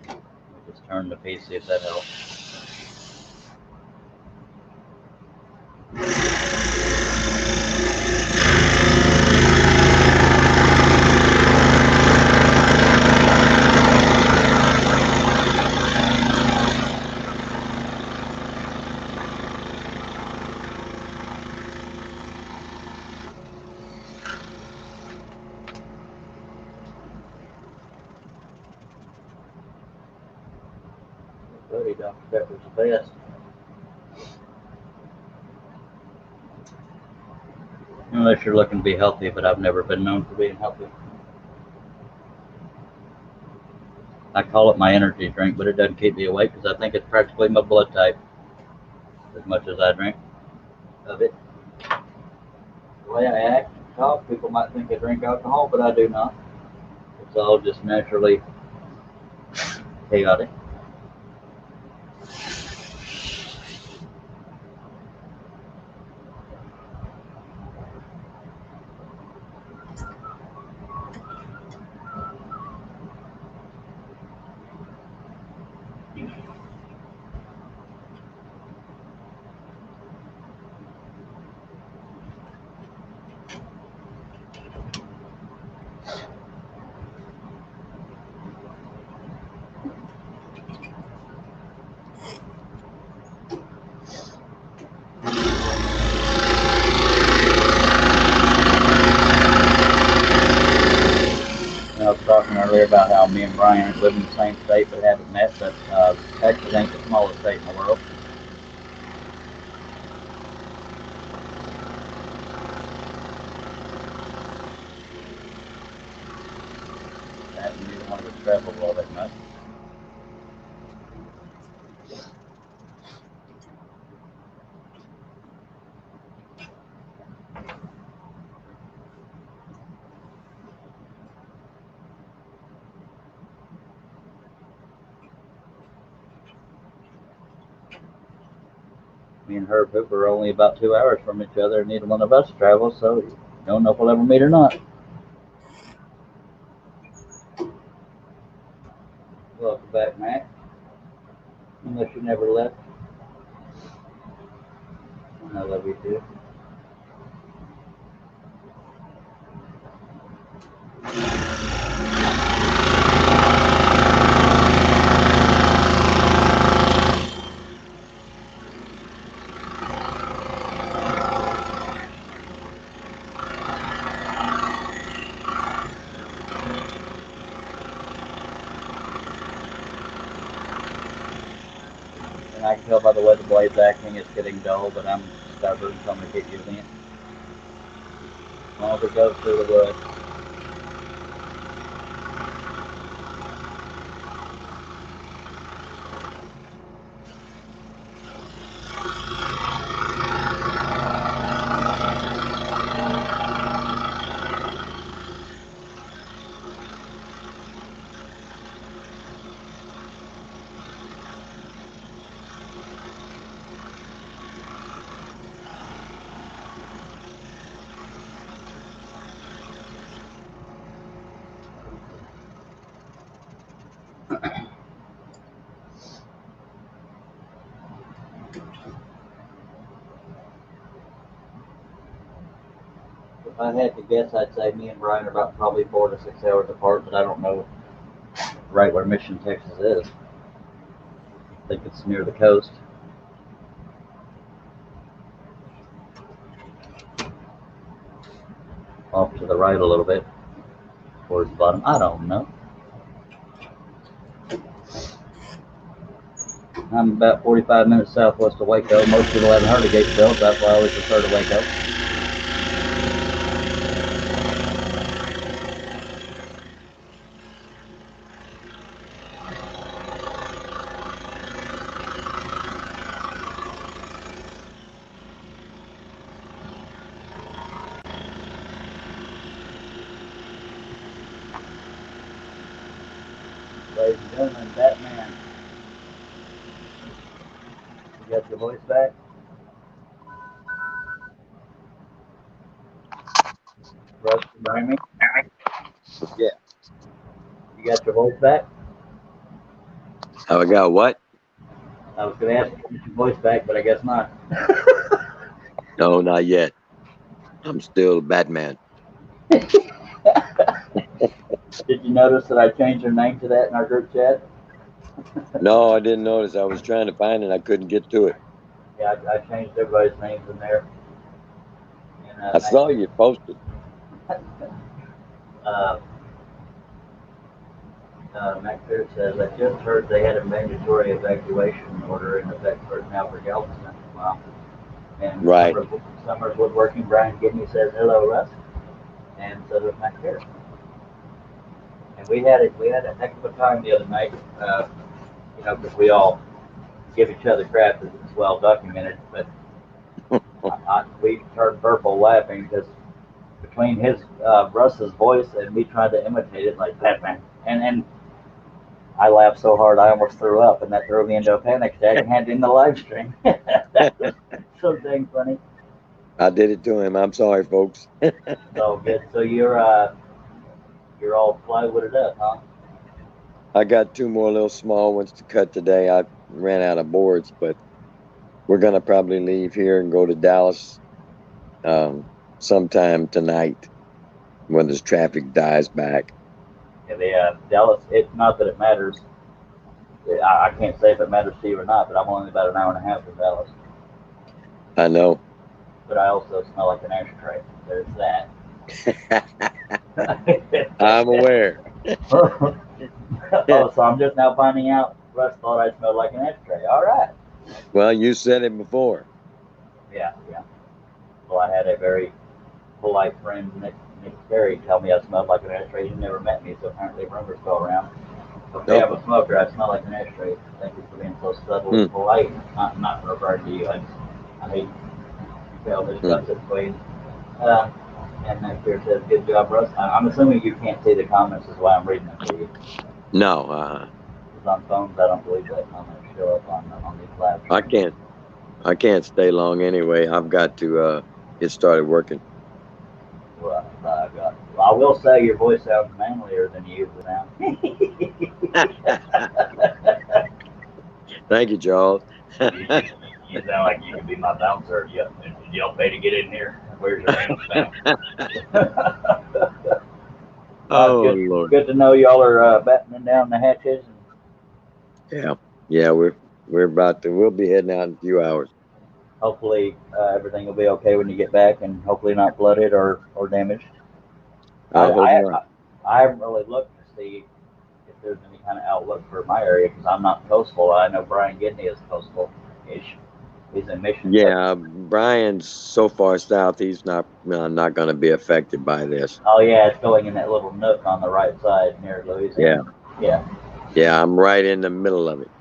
S1: We'll just turn the piece, see if that helps. Buddy, Dr. Pepper's the best. Unless you're looking to be healthy, but I've never been known for being healthy. I call it my energy drink, but it doesn't keep me awake because I think it's practically my blood type. As much as I drink of it. The way I act and talk, people might think I drink alcohol, but I do not. It's all just naturally chaotic. I was talking earlier about how me and Brian live in the same state but haven't met, but Texas ain't the smallest state in the world. That and neither one of us travel all that much. Me and Herb Hooper are only about 2 hours from each other, and neither one of us travels, so you don't know if we'll ever meet or not. Welcome back, Matt. Unless you never left. I love you too. And I can tell by the way the blade's acting, it's getting dull, but I'm stubborn, so I'm going to keep using it. As long as it goes through the wood. If I had to guess, I'd say me and Brian are about probably 4 to 6 hours apart, but I don't know right where Mission, Texas is. I think it's near the coast. Off to the right a little bit, towards the bottom. I don't know. I'm about 45 minutes southwest of Waco. Most people haven't heard of Gatesville, so that's why I always refer to Waco. Ladies and gentlemen, Batman. your voice back? Russ, you behind me?
S2: Yeah.
S1: You got your voice back?
S2: Have I got what?
S1: I was going to ask you to get your voice back, but I guess not.
S2: No, not yet. I'm still Batman.
S1: Did you notice that I changed your name to that in our group chat?
S2: No, I didn't notice. I was trying to find it. I couldn't get to it.
S1: Yeah, I changed everybody's names in there. And
S2: I saw you posted.
S1: uh, Mac Pierce says, I just heard they had a mandatory evacuation order in effect for now for Galveston. Wow. And
S2: Right.
S1: Summers Woodworking, Brian Gidney says, hello, Russ. And so does Mac Pierce. And we had a heck of a time the other night, because we all give each other crap as it's well documented, but we turned purple laughing because between Russ's voice and me trying to imitate it like Batman, and I laughed so hard I almost threw up, and that threw me into a panic attack and had to end the live stream. That was so dang funny.
S2: I did it to him. I'm sorry, folks.
S1: So good. So you're all plywooded up, huh?
S2: I got 2 more little small ones to cut today. I ran out of boards, but we're gonna probably leave here and go to Dallas sometime tonight when this traffic dies back.
S1: Yeah, Dallas. It's not that it matters. I can't say if it matters to you or not, but I'm only about an hour and a half from Dallas.
S2: I know.
S1: But I also smell like an ashtray. There's that.
S2: I'm aware.
S1: Oh, so I'm just now finding out Russ thought I smelled like an ashtray. All right.
S2: Well, you said it before.
S1: Yeah. Well, I had a very polite friend, Nick Perry, tell me I smelled like an ashtray. He never met me, so apparently rumors go around. Okay, I'm a smoker. I smell like an ashtray. Thank you for being so subtle and polite. Not referring to you. I hate this stuff this way. And Nick Perry says, good job, Russ. I'm assuming you can't see the comments is why I'm reading them to you.
S2: No.
S1: Because on phones, I don't believe that comments show up on these live streams.
S2: I can't stay long anyway. I've got to get started working.
S1: Well, I will say your voice sounds manlier than you usually sound.
S2: Thank you, Charles.
S1: You sound like you could be my bouncer. Did y'all pay to get in here? Where's your name stamp?
S2: Lord.
S1: Good to know y'all are battening down the hatches.
S2: Yeah. We'll be heading out in a few hours.
S1: Hopefully everything will be okay when you get back, and hopefully not flooded or damaged.
S2: I hope not.
S1: I haven't really looked to see if there's any kind of outlook for my area because I'm not coastal. I know Brian Gidney is coastal-ish. He's in Mission.
S2: Yeah, Brian's so far south, he's not going to be affected by this.
S1: Oh yeah, it's going in that little nook on the right side near Louisiana.
S2: Yeah, I'm right in the middle of it.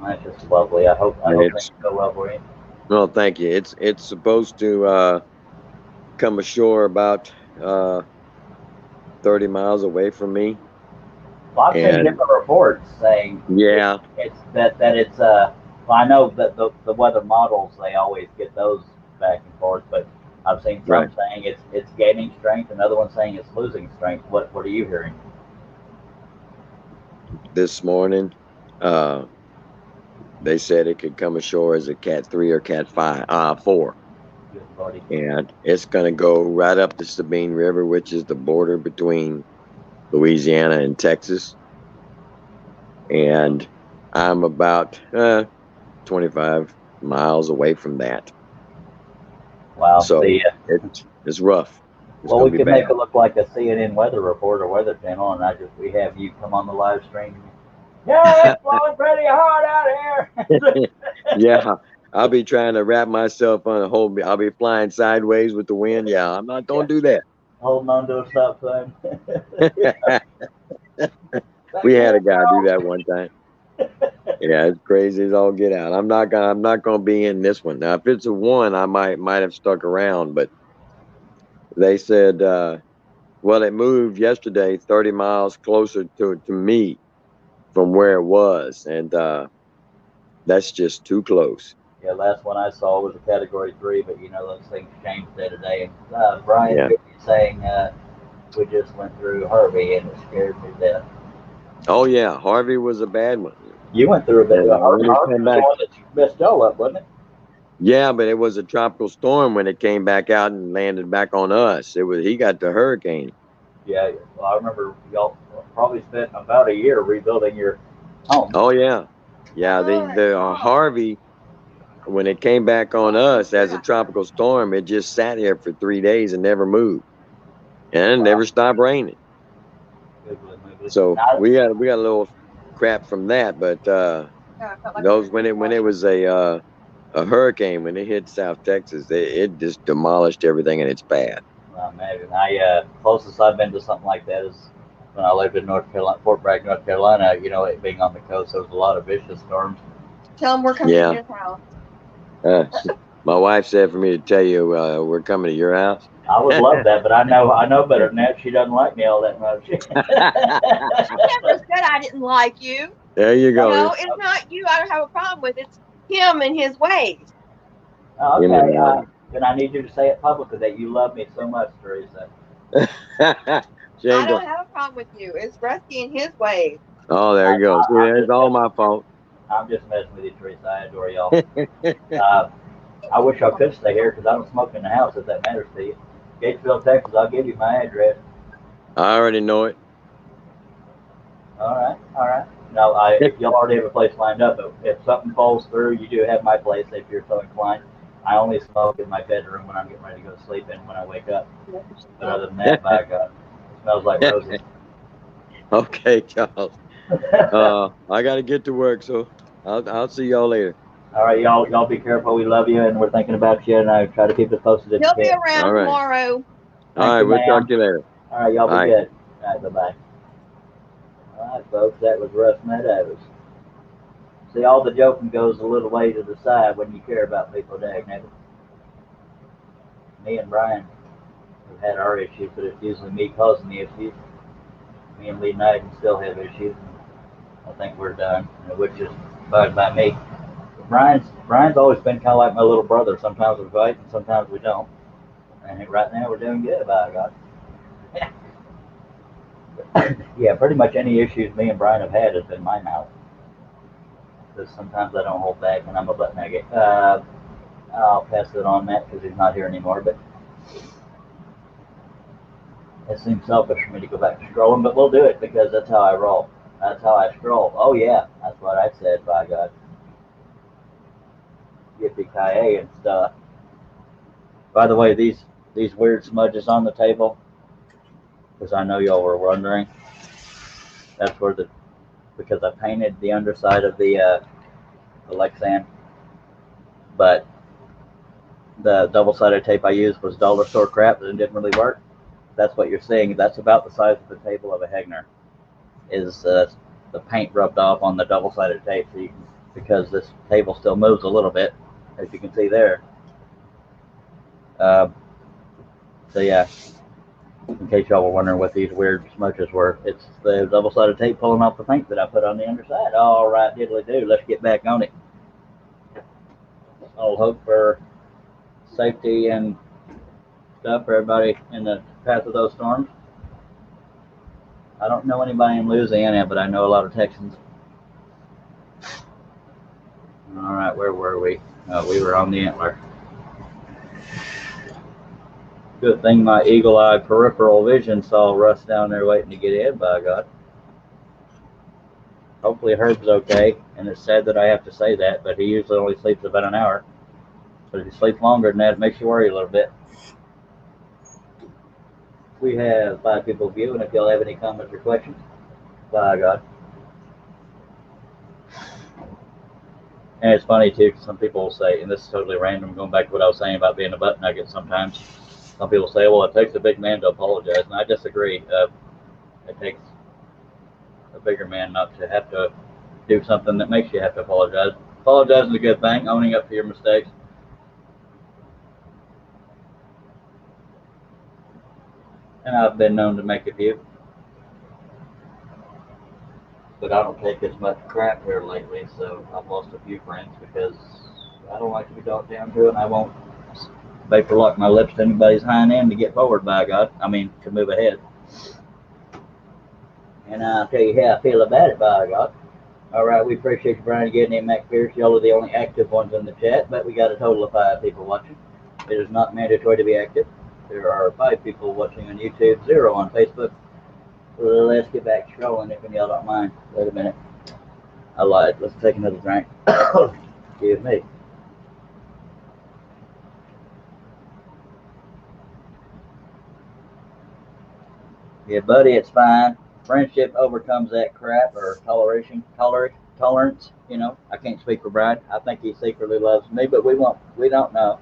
S1: That's just lovely. I hope things go well for you.
S2: Well, thank you. It's supposed to come ashore about 30 miles away from me.
S1: Well, I've seen different reports saying it's that it's well, I know that the weather models, they always get those back and forth, but I've seen some saying it's gaining strength, another one saying it's losing strength. What are you hearing?
S2: This morning, they said it could come ashore as a Cat 3 or Cat 4. And it's going to go right up the Sabine River, which is the border between Louisiana and Texas. And I'm about 25 miles away from that.
S1: Wow.
S2: So it's rough.
S1: Well, we could make it look like a CNN weather report or Weather Channel, and we have you come on the live stream. Yeah, it's blowing pretty hard out here.
S2: Yeah, I'll be trying to wrap myself on a whole. I'll be flying sideways with the wind. Yeah, I'm not going to do that.
S1: Holding on to a stop sign.
S2: We had a guy do that one time. Yeah, it's crazy as all get out. I'm not gonna be in this one. Now, if it's a 1, I might have stuck around, but they said, well, it moved yesterday 30 miles closer to me from where it was, and that's just too close.
S1: Yeah, last one I saw was a Category 3, but you know those things change day to day. And Brian
S2: Yeah.
S1: could be saying we just went through Harvey and it scared me to death.
S2: Oh yeah, Harvey was a bad one.
S1: You went through a bit.
S2: And
S1: Harvey
S2: when it
S1: was
S2: came
S1: the
S2: back,
S1: one that messed y'all up, wasn't it?
S2: yeah, but it was a tropical storm when it came back out and landed back on us. He got the hurricane.
S1: Yeah, well, I remember y'all probably spent about a year rebuilding your home.
S2: Oh yeah, yeah. The Harvey, when it came back on us as a tropical storm, it just sat here for 3 days and never moved, and it never stopped raining. So we got a little crap from that, but those when it was a hurricane, when it hit South Texas, it just demolished everything in its path.
S1: Well, imagine. Closest I've been to something like that is when I lived in North Carolina, Fort Bragg, North Carolina. You know, it being on the coast, there was a lot of vicious storms.
S3: Tell them we're coming to your house.
S2: My wife said for me to tell you we're coming to your house.
S1: I would love that, but I know better than that. She doesn't like me all that much.
S3: She never said I didn't like you.
S2: There you go.
S3: No, it's not you I don't have a problem with. It's him and his ways.
S1: Okay, then I need you to say it publicly that you love me so much, Teresa.
S3: I don't have a problem with you. It's Rusty and his ways.
S2: Oh, there you go. See, it's all my fault.
S1: I'm just messing with you, Teresa. I adore y'all. I wish I could stay here because I don't smoke in the house, if that matters to you. Gatesville, Texas, I'll give you my address.
S2: I already know it.
S1: All right. No, you'll already have a place lined up, but if something falls through, you do have my place if you're so inclined. I only smoke in my bedroom when I'm getting ready to go to sleep and when I wake up. But other than that, by God, it smells like roses.
S2: Okay, Charles. I got to get to work, so I'll see y'all later.
S1: All right, y'all be careful. We love you, and we're thinking about you, and I try to keep it posted.
S3: He'll be around tomorrow.
S2: All right, we'll talk to you later.
S1: All right, y'all be good. All right, bye-bye. All right, folks, that was Russ Meadows. See, all the joking goes a little way to the side when you care about people, dagnabbit. Me and Brian have had our issues, but it's usually me causing the issues. Me and Lee Knight still have issues. I think we're done, which is fine by me. Brian's always been kind of like my little brother. Sometimes we fight, and sometimes we don't. And right now we're doing good, by God. Yeah, pretty much any issues me and Brian have had has been my mouth. Because sometimes I don't hold back, and I'm a butt nugget. I'll pass it on Matt because he's not here anymore. But it seems selfish for me to go back to scrolling, but we'll do it because that's how I roll. That's how I scroll. Oh yeah, that's what I said, by God. Yippee-ki-yay and stuff. By the way, these weird smudges on the table, because I know y'all were wondering, that's where because I painted the underside of the Lexan, but the double-sided tape I used was dollar store crap and it didn't really work. That's what you're seeing. That's about the size of the table of a Hegner. Is the paint rubbed off on the double-sided tape, so because this table still moves a little bit, as you can see there. So yeah, in case y'all were wondering what these weird smudges were, it's the double-sided tape pulling off the paint that I put on the underside. All right, diddly-do. Let's get back on it. I'll hope for safety and stuff for everybody in the path of those storms. I don't know anybody in Louisiana, but I know a lot of Texans. All right, where were we? We were on the Antler. Good thing my eagle-eye peripheral vision saw Russ down there waiting to get in, by God. Hopefully Herb's okay, and it's sad that I have to say that, but he usually only sleeps about an hour. But if he sleeps longer than that, it makes you worry a little bit. We have 5 people viewing. If y'all have any comments or questions, by God. And it's funny too, because some people will say, and this is totally random, going back to what I was saying about being a butt nugget sometimes. Some people say, well, it takes a big man to apologize, and I disagree. It takes a bigger man not to have to do something that makes you have to apologize. Apologizing is a good thing, owning up to your mistakes. And I've been known to make a few. But I don't take as much crap here lately, so I've lost a few friends because I don't like to be talked down to, and I won't vapor lock my lips to anybody's hind end to get forward, by God. I mean, to move ahead. And I'll tell you how I feel about it, by God. All right, we appreciate you, Brian, getting in, Mac Pierce. Y'all are the only active ones in the chat, but we got a total of 5 people watching. It is not mandatory to be active. There are 5 people watching on YouTube, 0 on Facebook. Let's get back scrolling if y'all don't mind. Wait a minute. I lied. Let's take another drink. Excuse me. Yeah, buddy, it's fine. Friendship overcomes that crap, or tolerance. You know, I can't speak for Brian. I think he secretly loves me, but we don't know.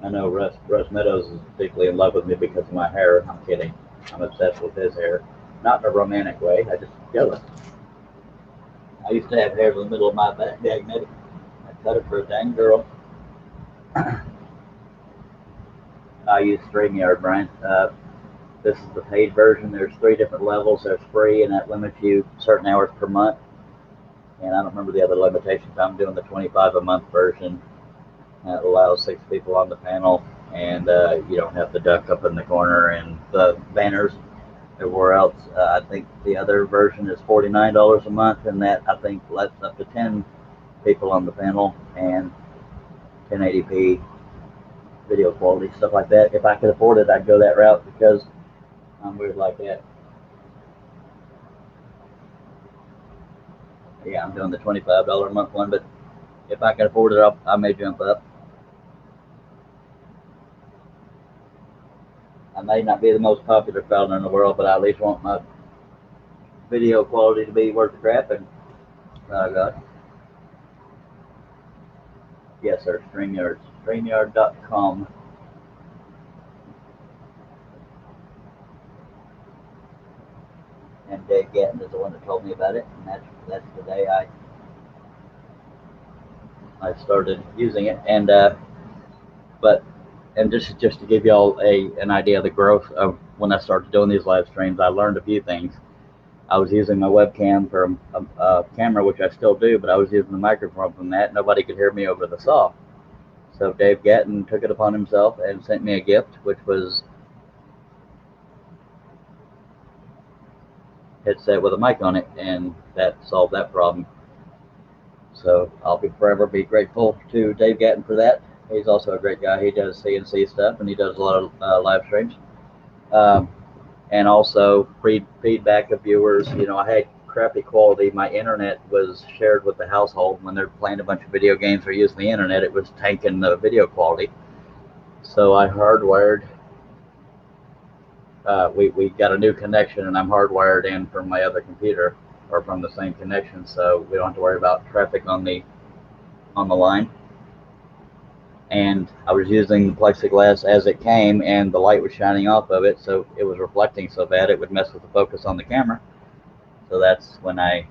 S1: I know Russ Meadows is deeply in love with me because of my hair. I'm kidding. I'm obsessed with his hair. Not in a romantic way. I just jealous. I used to have hair in the middle of my back, dagnabbit. I cut it for a dang girl. I use StreamYard, Brian. This is the paid version. There's 3 different levels. There's free, and that limits you certain hours per month. And I don't remember the other limitations. I'm doing the 25 a month version. That allows 6 people on the panel, and you don't have to duck up in the corner and the banners everywhere else. I think the other version is $49 a month, and that I think lets up to 10 people on the panel and 1080p video quality, stuff like that. If I could afford it, I'd go that route because I'm weird like that. Yeah, I'm doing the $25 a month one, but if I can afford it, I may jump up. I may not be the most popular fella in the world, but I at least want my video quality to be worth the crap. And God, yes, sir. StreamYard, StreamYard.com. And Dave Gatton is the one that told me about it, and that's the day I started using it. And and just to give y'all an idea of the growth of when I started doing these live streams, I learned a few things. I was using my webcam for a camera, which I still do, but I was using the microphone from that. Nobody could hear me over the saw. So Dave Gatton took it upon himself and sent me a gift, which was a headset with a mic on it, and that solved that problem. So I'll forever be grateful to Dave Gatton for that. He's also a great guy. He does CNC stuff, and he does a lot of live streams. And also feedback of viewers. You know, I had crappy quality. My internet was shared with the household. When they're playing a bunch of video games or using the internet, it was tanking the video quality. So I hardwired. We got a new connection, and I'm hardwired in from my other computer, or from the same connection, so we don't have to worry about traffic on the line. And I was using the plexiglass as it came, and the light was shining off of it, so it was reflecting so bad it would mess with the focus on the camera. So that's when at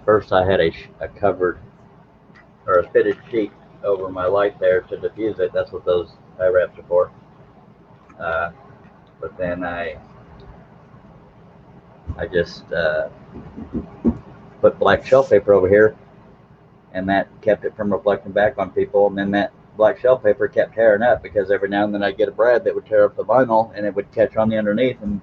S1: first I had a covered or a fitted sheet over my light there to diffuse it. That's what those tie wraps are for. But then I just put black shelf paper over here, and that kept it from reflecting back on people. And then that black shelf paper kept tearing up, because every now and then I'd get a brad that would tear up the vinyl, and it would catch on the underneath. And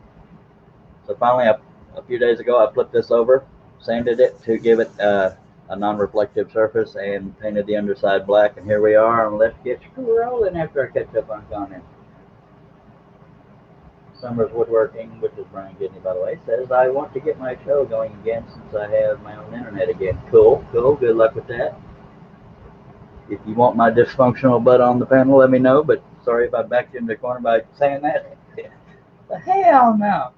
S1: so finally, a few days ago, I flipped this over, sanded it to give it a non-reflective surface, and painted the underside black. And here we are, and let's get rolling after I catch up on comments. Summers Woodworking, which is Brian Gidney, by the way, says, I want to get my show going again since I have my own internet again. Cool. Good luck with that. If you want my dysfunctional butt on the panel, let me know, but sorry if I backed you in the corner by saying that. The hell no.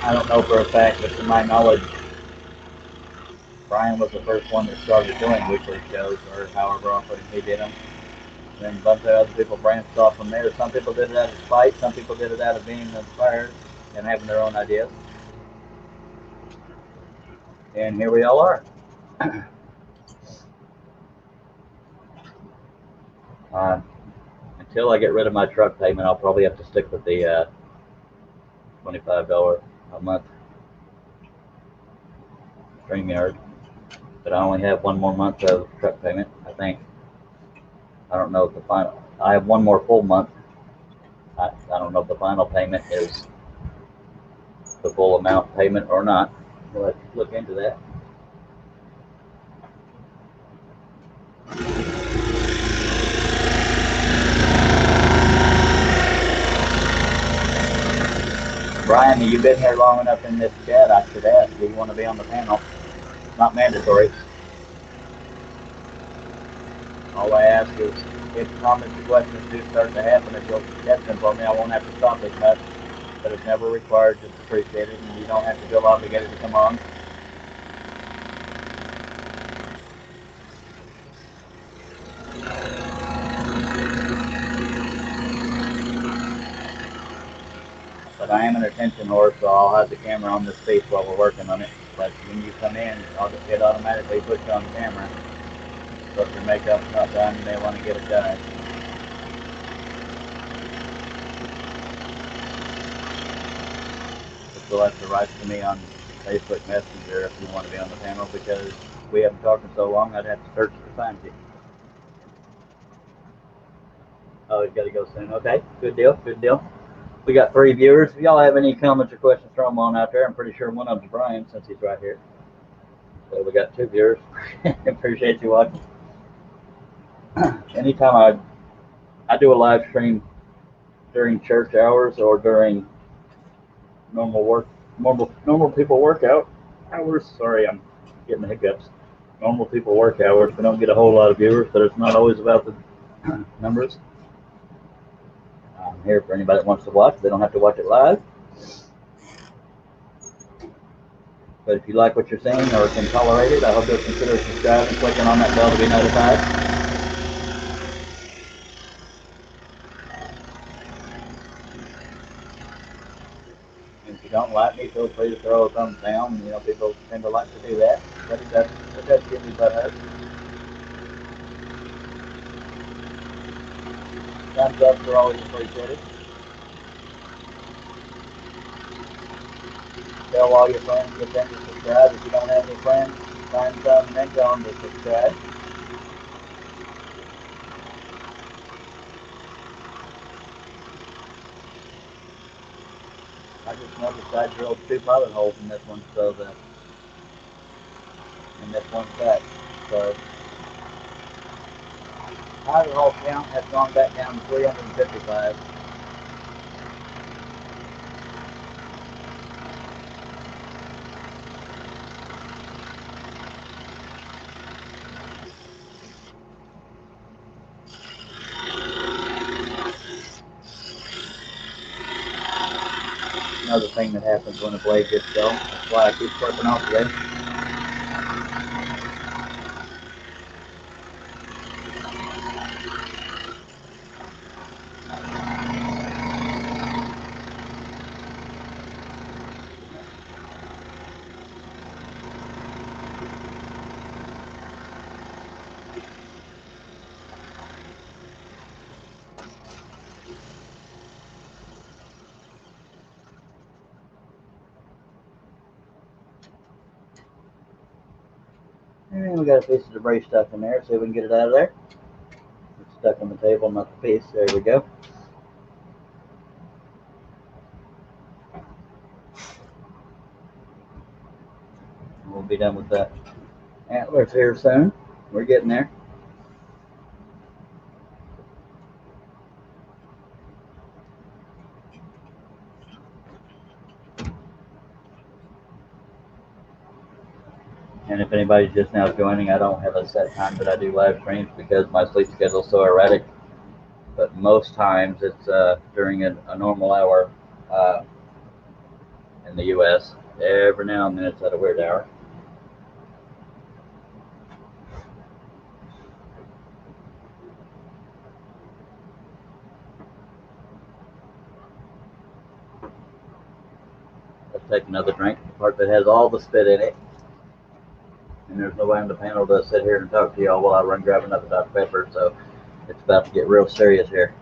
S1: I don't know for a fact, but to my knowledge, Brian was the first one that started doing weekly shows, or however often he did them. Then a bunch of other people branched off from there. Some people did it out of spite, some people did it out of being inspired and having their own ideas. And here we all are. Until I get rid of my truck payment, I'll probably have to stick with the $25 a month StreamYard. But I only have one more month of truck payment, I think. I don't know if the final. I have one more full month. I don't know if the final payment is the full amount payment or not. We'll have to look into that. Brian, you've been here long enough in this chat, I should ask, do you want to be on the panel? Not mandatory. All I ask is, if comments or questions do start to happen, if you'll catch them for me, I won't have to stop as much. But it's never required, just appreciate it, and you don't have to feel obligated to come on. But I am an attention horse, so I'll have the camera on this face while we're working on it. But when you come in, it automatically puts you on camera. So if your makeup's not done, you may want to get it done. You'll have to write to me on Facebook Messenger if you want to be on the panel, because we haven't talked in so long, I'd have to search to find you. Oh, he's got to go soon. Okay, good deal, good deal. We got 3 viewers. If y'all have any comments or questions, throw them on out there. I'm pretty sure one of them's Brian, since he's right here. So we got 2 viewers. Appreciate you watching. Anytime I do a live stream during church hours or during normal people workout hours. Sorry, I'm getting the hiccups. Normal people work hours. We don't get a whole lot of viewers, but it's not always about the numbers. I'm here for anybody that wants to watch. They don't have to watch it live. But if you like what you're seeing or can tolerate it, I hope you'll consider subscribing and clicking on that bell to be notified. And if you don't like me, feel free to throw a thumbs down. You know, people tend to like to do that. But it does get me butt hurt. Thumbs ups are always appreciated. Tell all your friends, get them to subscribe. If you don't have any friends, find some and tell them to subscribe. I just noticed I drilled 2 pilot holes in this one, so in this one cut. So pilot hole count has gone back down to 355. Another thing that happens when a blade gets dull. That's why I keep flipping off today. And we got a piece of debris stuck in there, so we can get it out of there. It's stuck on the table, not the piece. There we go. We'll be done with the antlers here soon. We're getting there. And if anybody's just now joining, I don't have a set time that I do live streams because my sleep schedule is so erratic. But most times it's during a normal hour in the U.S. Every now and then it's at a weird hour. Let's take another drink, the part that has all the spit in it. And there's no way on the panel to sit here and talk to y'all while I run grab another Dr. Pepper. So It's about to get real serious here.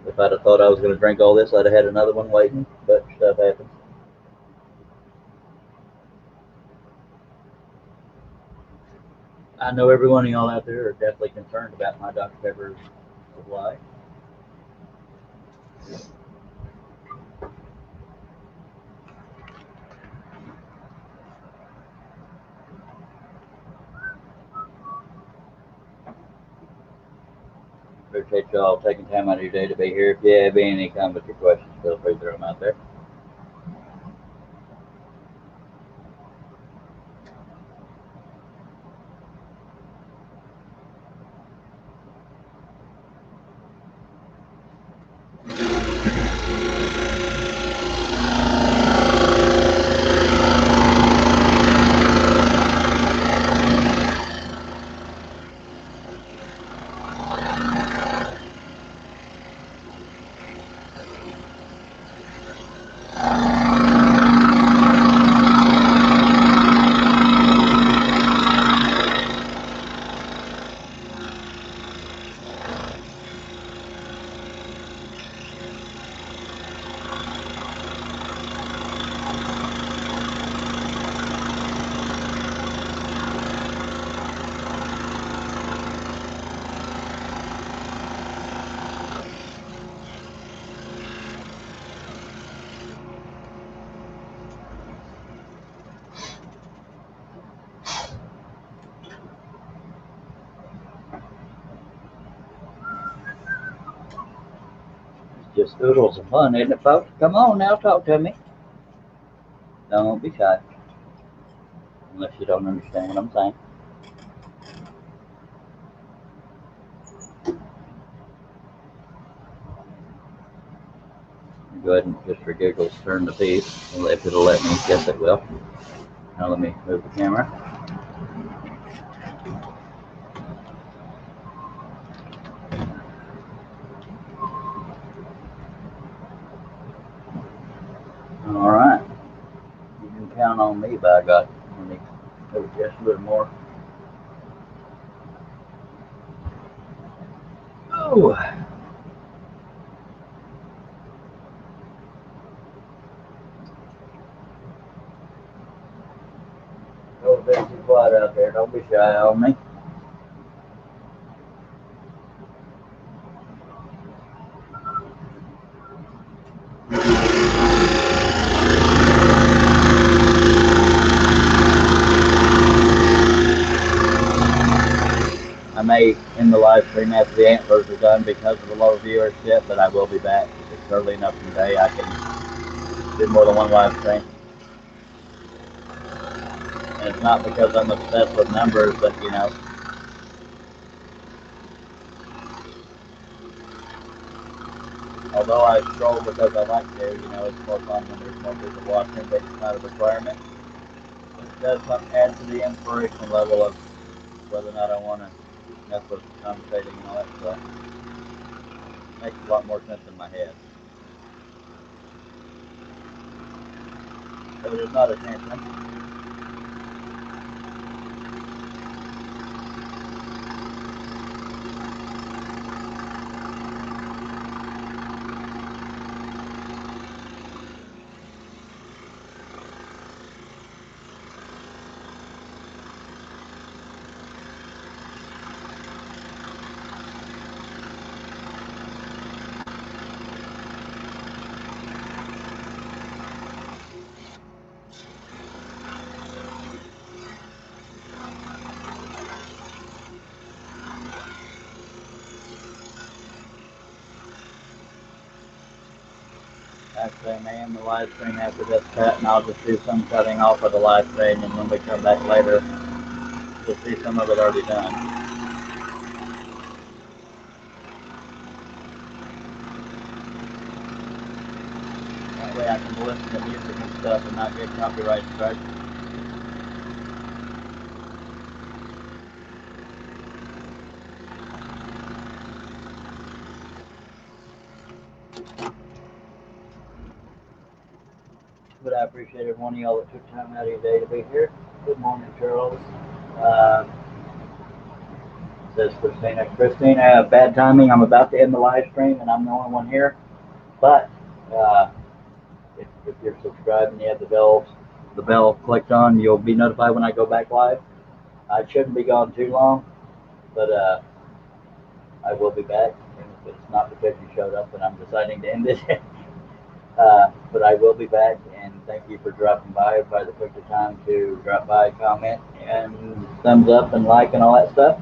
S1: If I'd have thought I was going to drink all this, I'd have had another one waiting, but stuff happens. I know every one of y'all out there are definitely concerned about my Dr. Pepper supply. Appreciate y'all taking time out of your day to be here. If you have any comments or questions, feel free to throw them out there. Just oodles of fun, isn't it, folks? Come on now, talk to me. Don't be shy. Unless you don't understand what I'm saying. Go ahead and just for giggles turn the feed, if it'll let me. Guess it will. Now let me move the camera. All right. You can count on me, by God. Let me move just a little more. Oh. Don't be too quiet out there. Don't be shy on me. I may end the live stream after the antlers are done because of the low viewership, but I will be back. If it's early enough in the day, I can do more than one live stream. And it's not because I'm obsessed with numbers, but you know, although I scroll because I like to, you know, it's more fun when there's more people watching, but it's not a requirement. It does add to the inspiration level of whether or not I want to mess with commentating and all that stuff. Makes a lot more sense in my head. So it is not attention. Actually, I may end the live stream after this cut, and I'll just do some cutting off of the live stream, and when we come back later, you'll see some of it already done. That way I can listen to music and stuff and not get copyright strikes. But I appreciate every one of y'all that took time out of your day to be here. Good morning, Charles. Says Christina. Christina, bad timing. I'm about to end the live stream, and I'm the only one here. But if you're subscribed and you have the bell clicked on, you'll be notified when I go back live. I shouldn't be gone too long, but I will be back. And if it's not because you showed up and I'm deciding to end it, but I will be back. And thank you for dropping by. Everybody that took the time to drop by, comment, and thumbs up and like and all that stuff.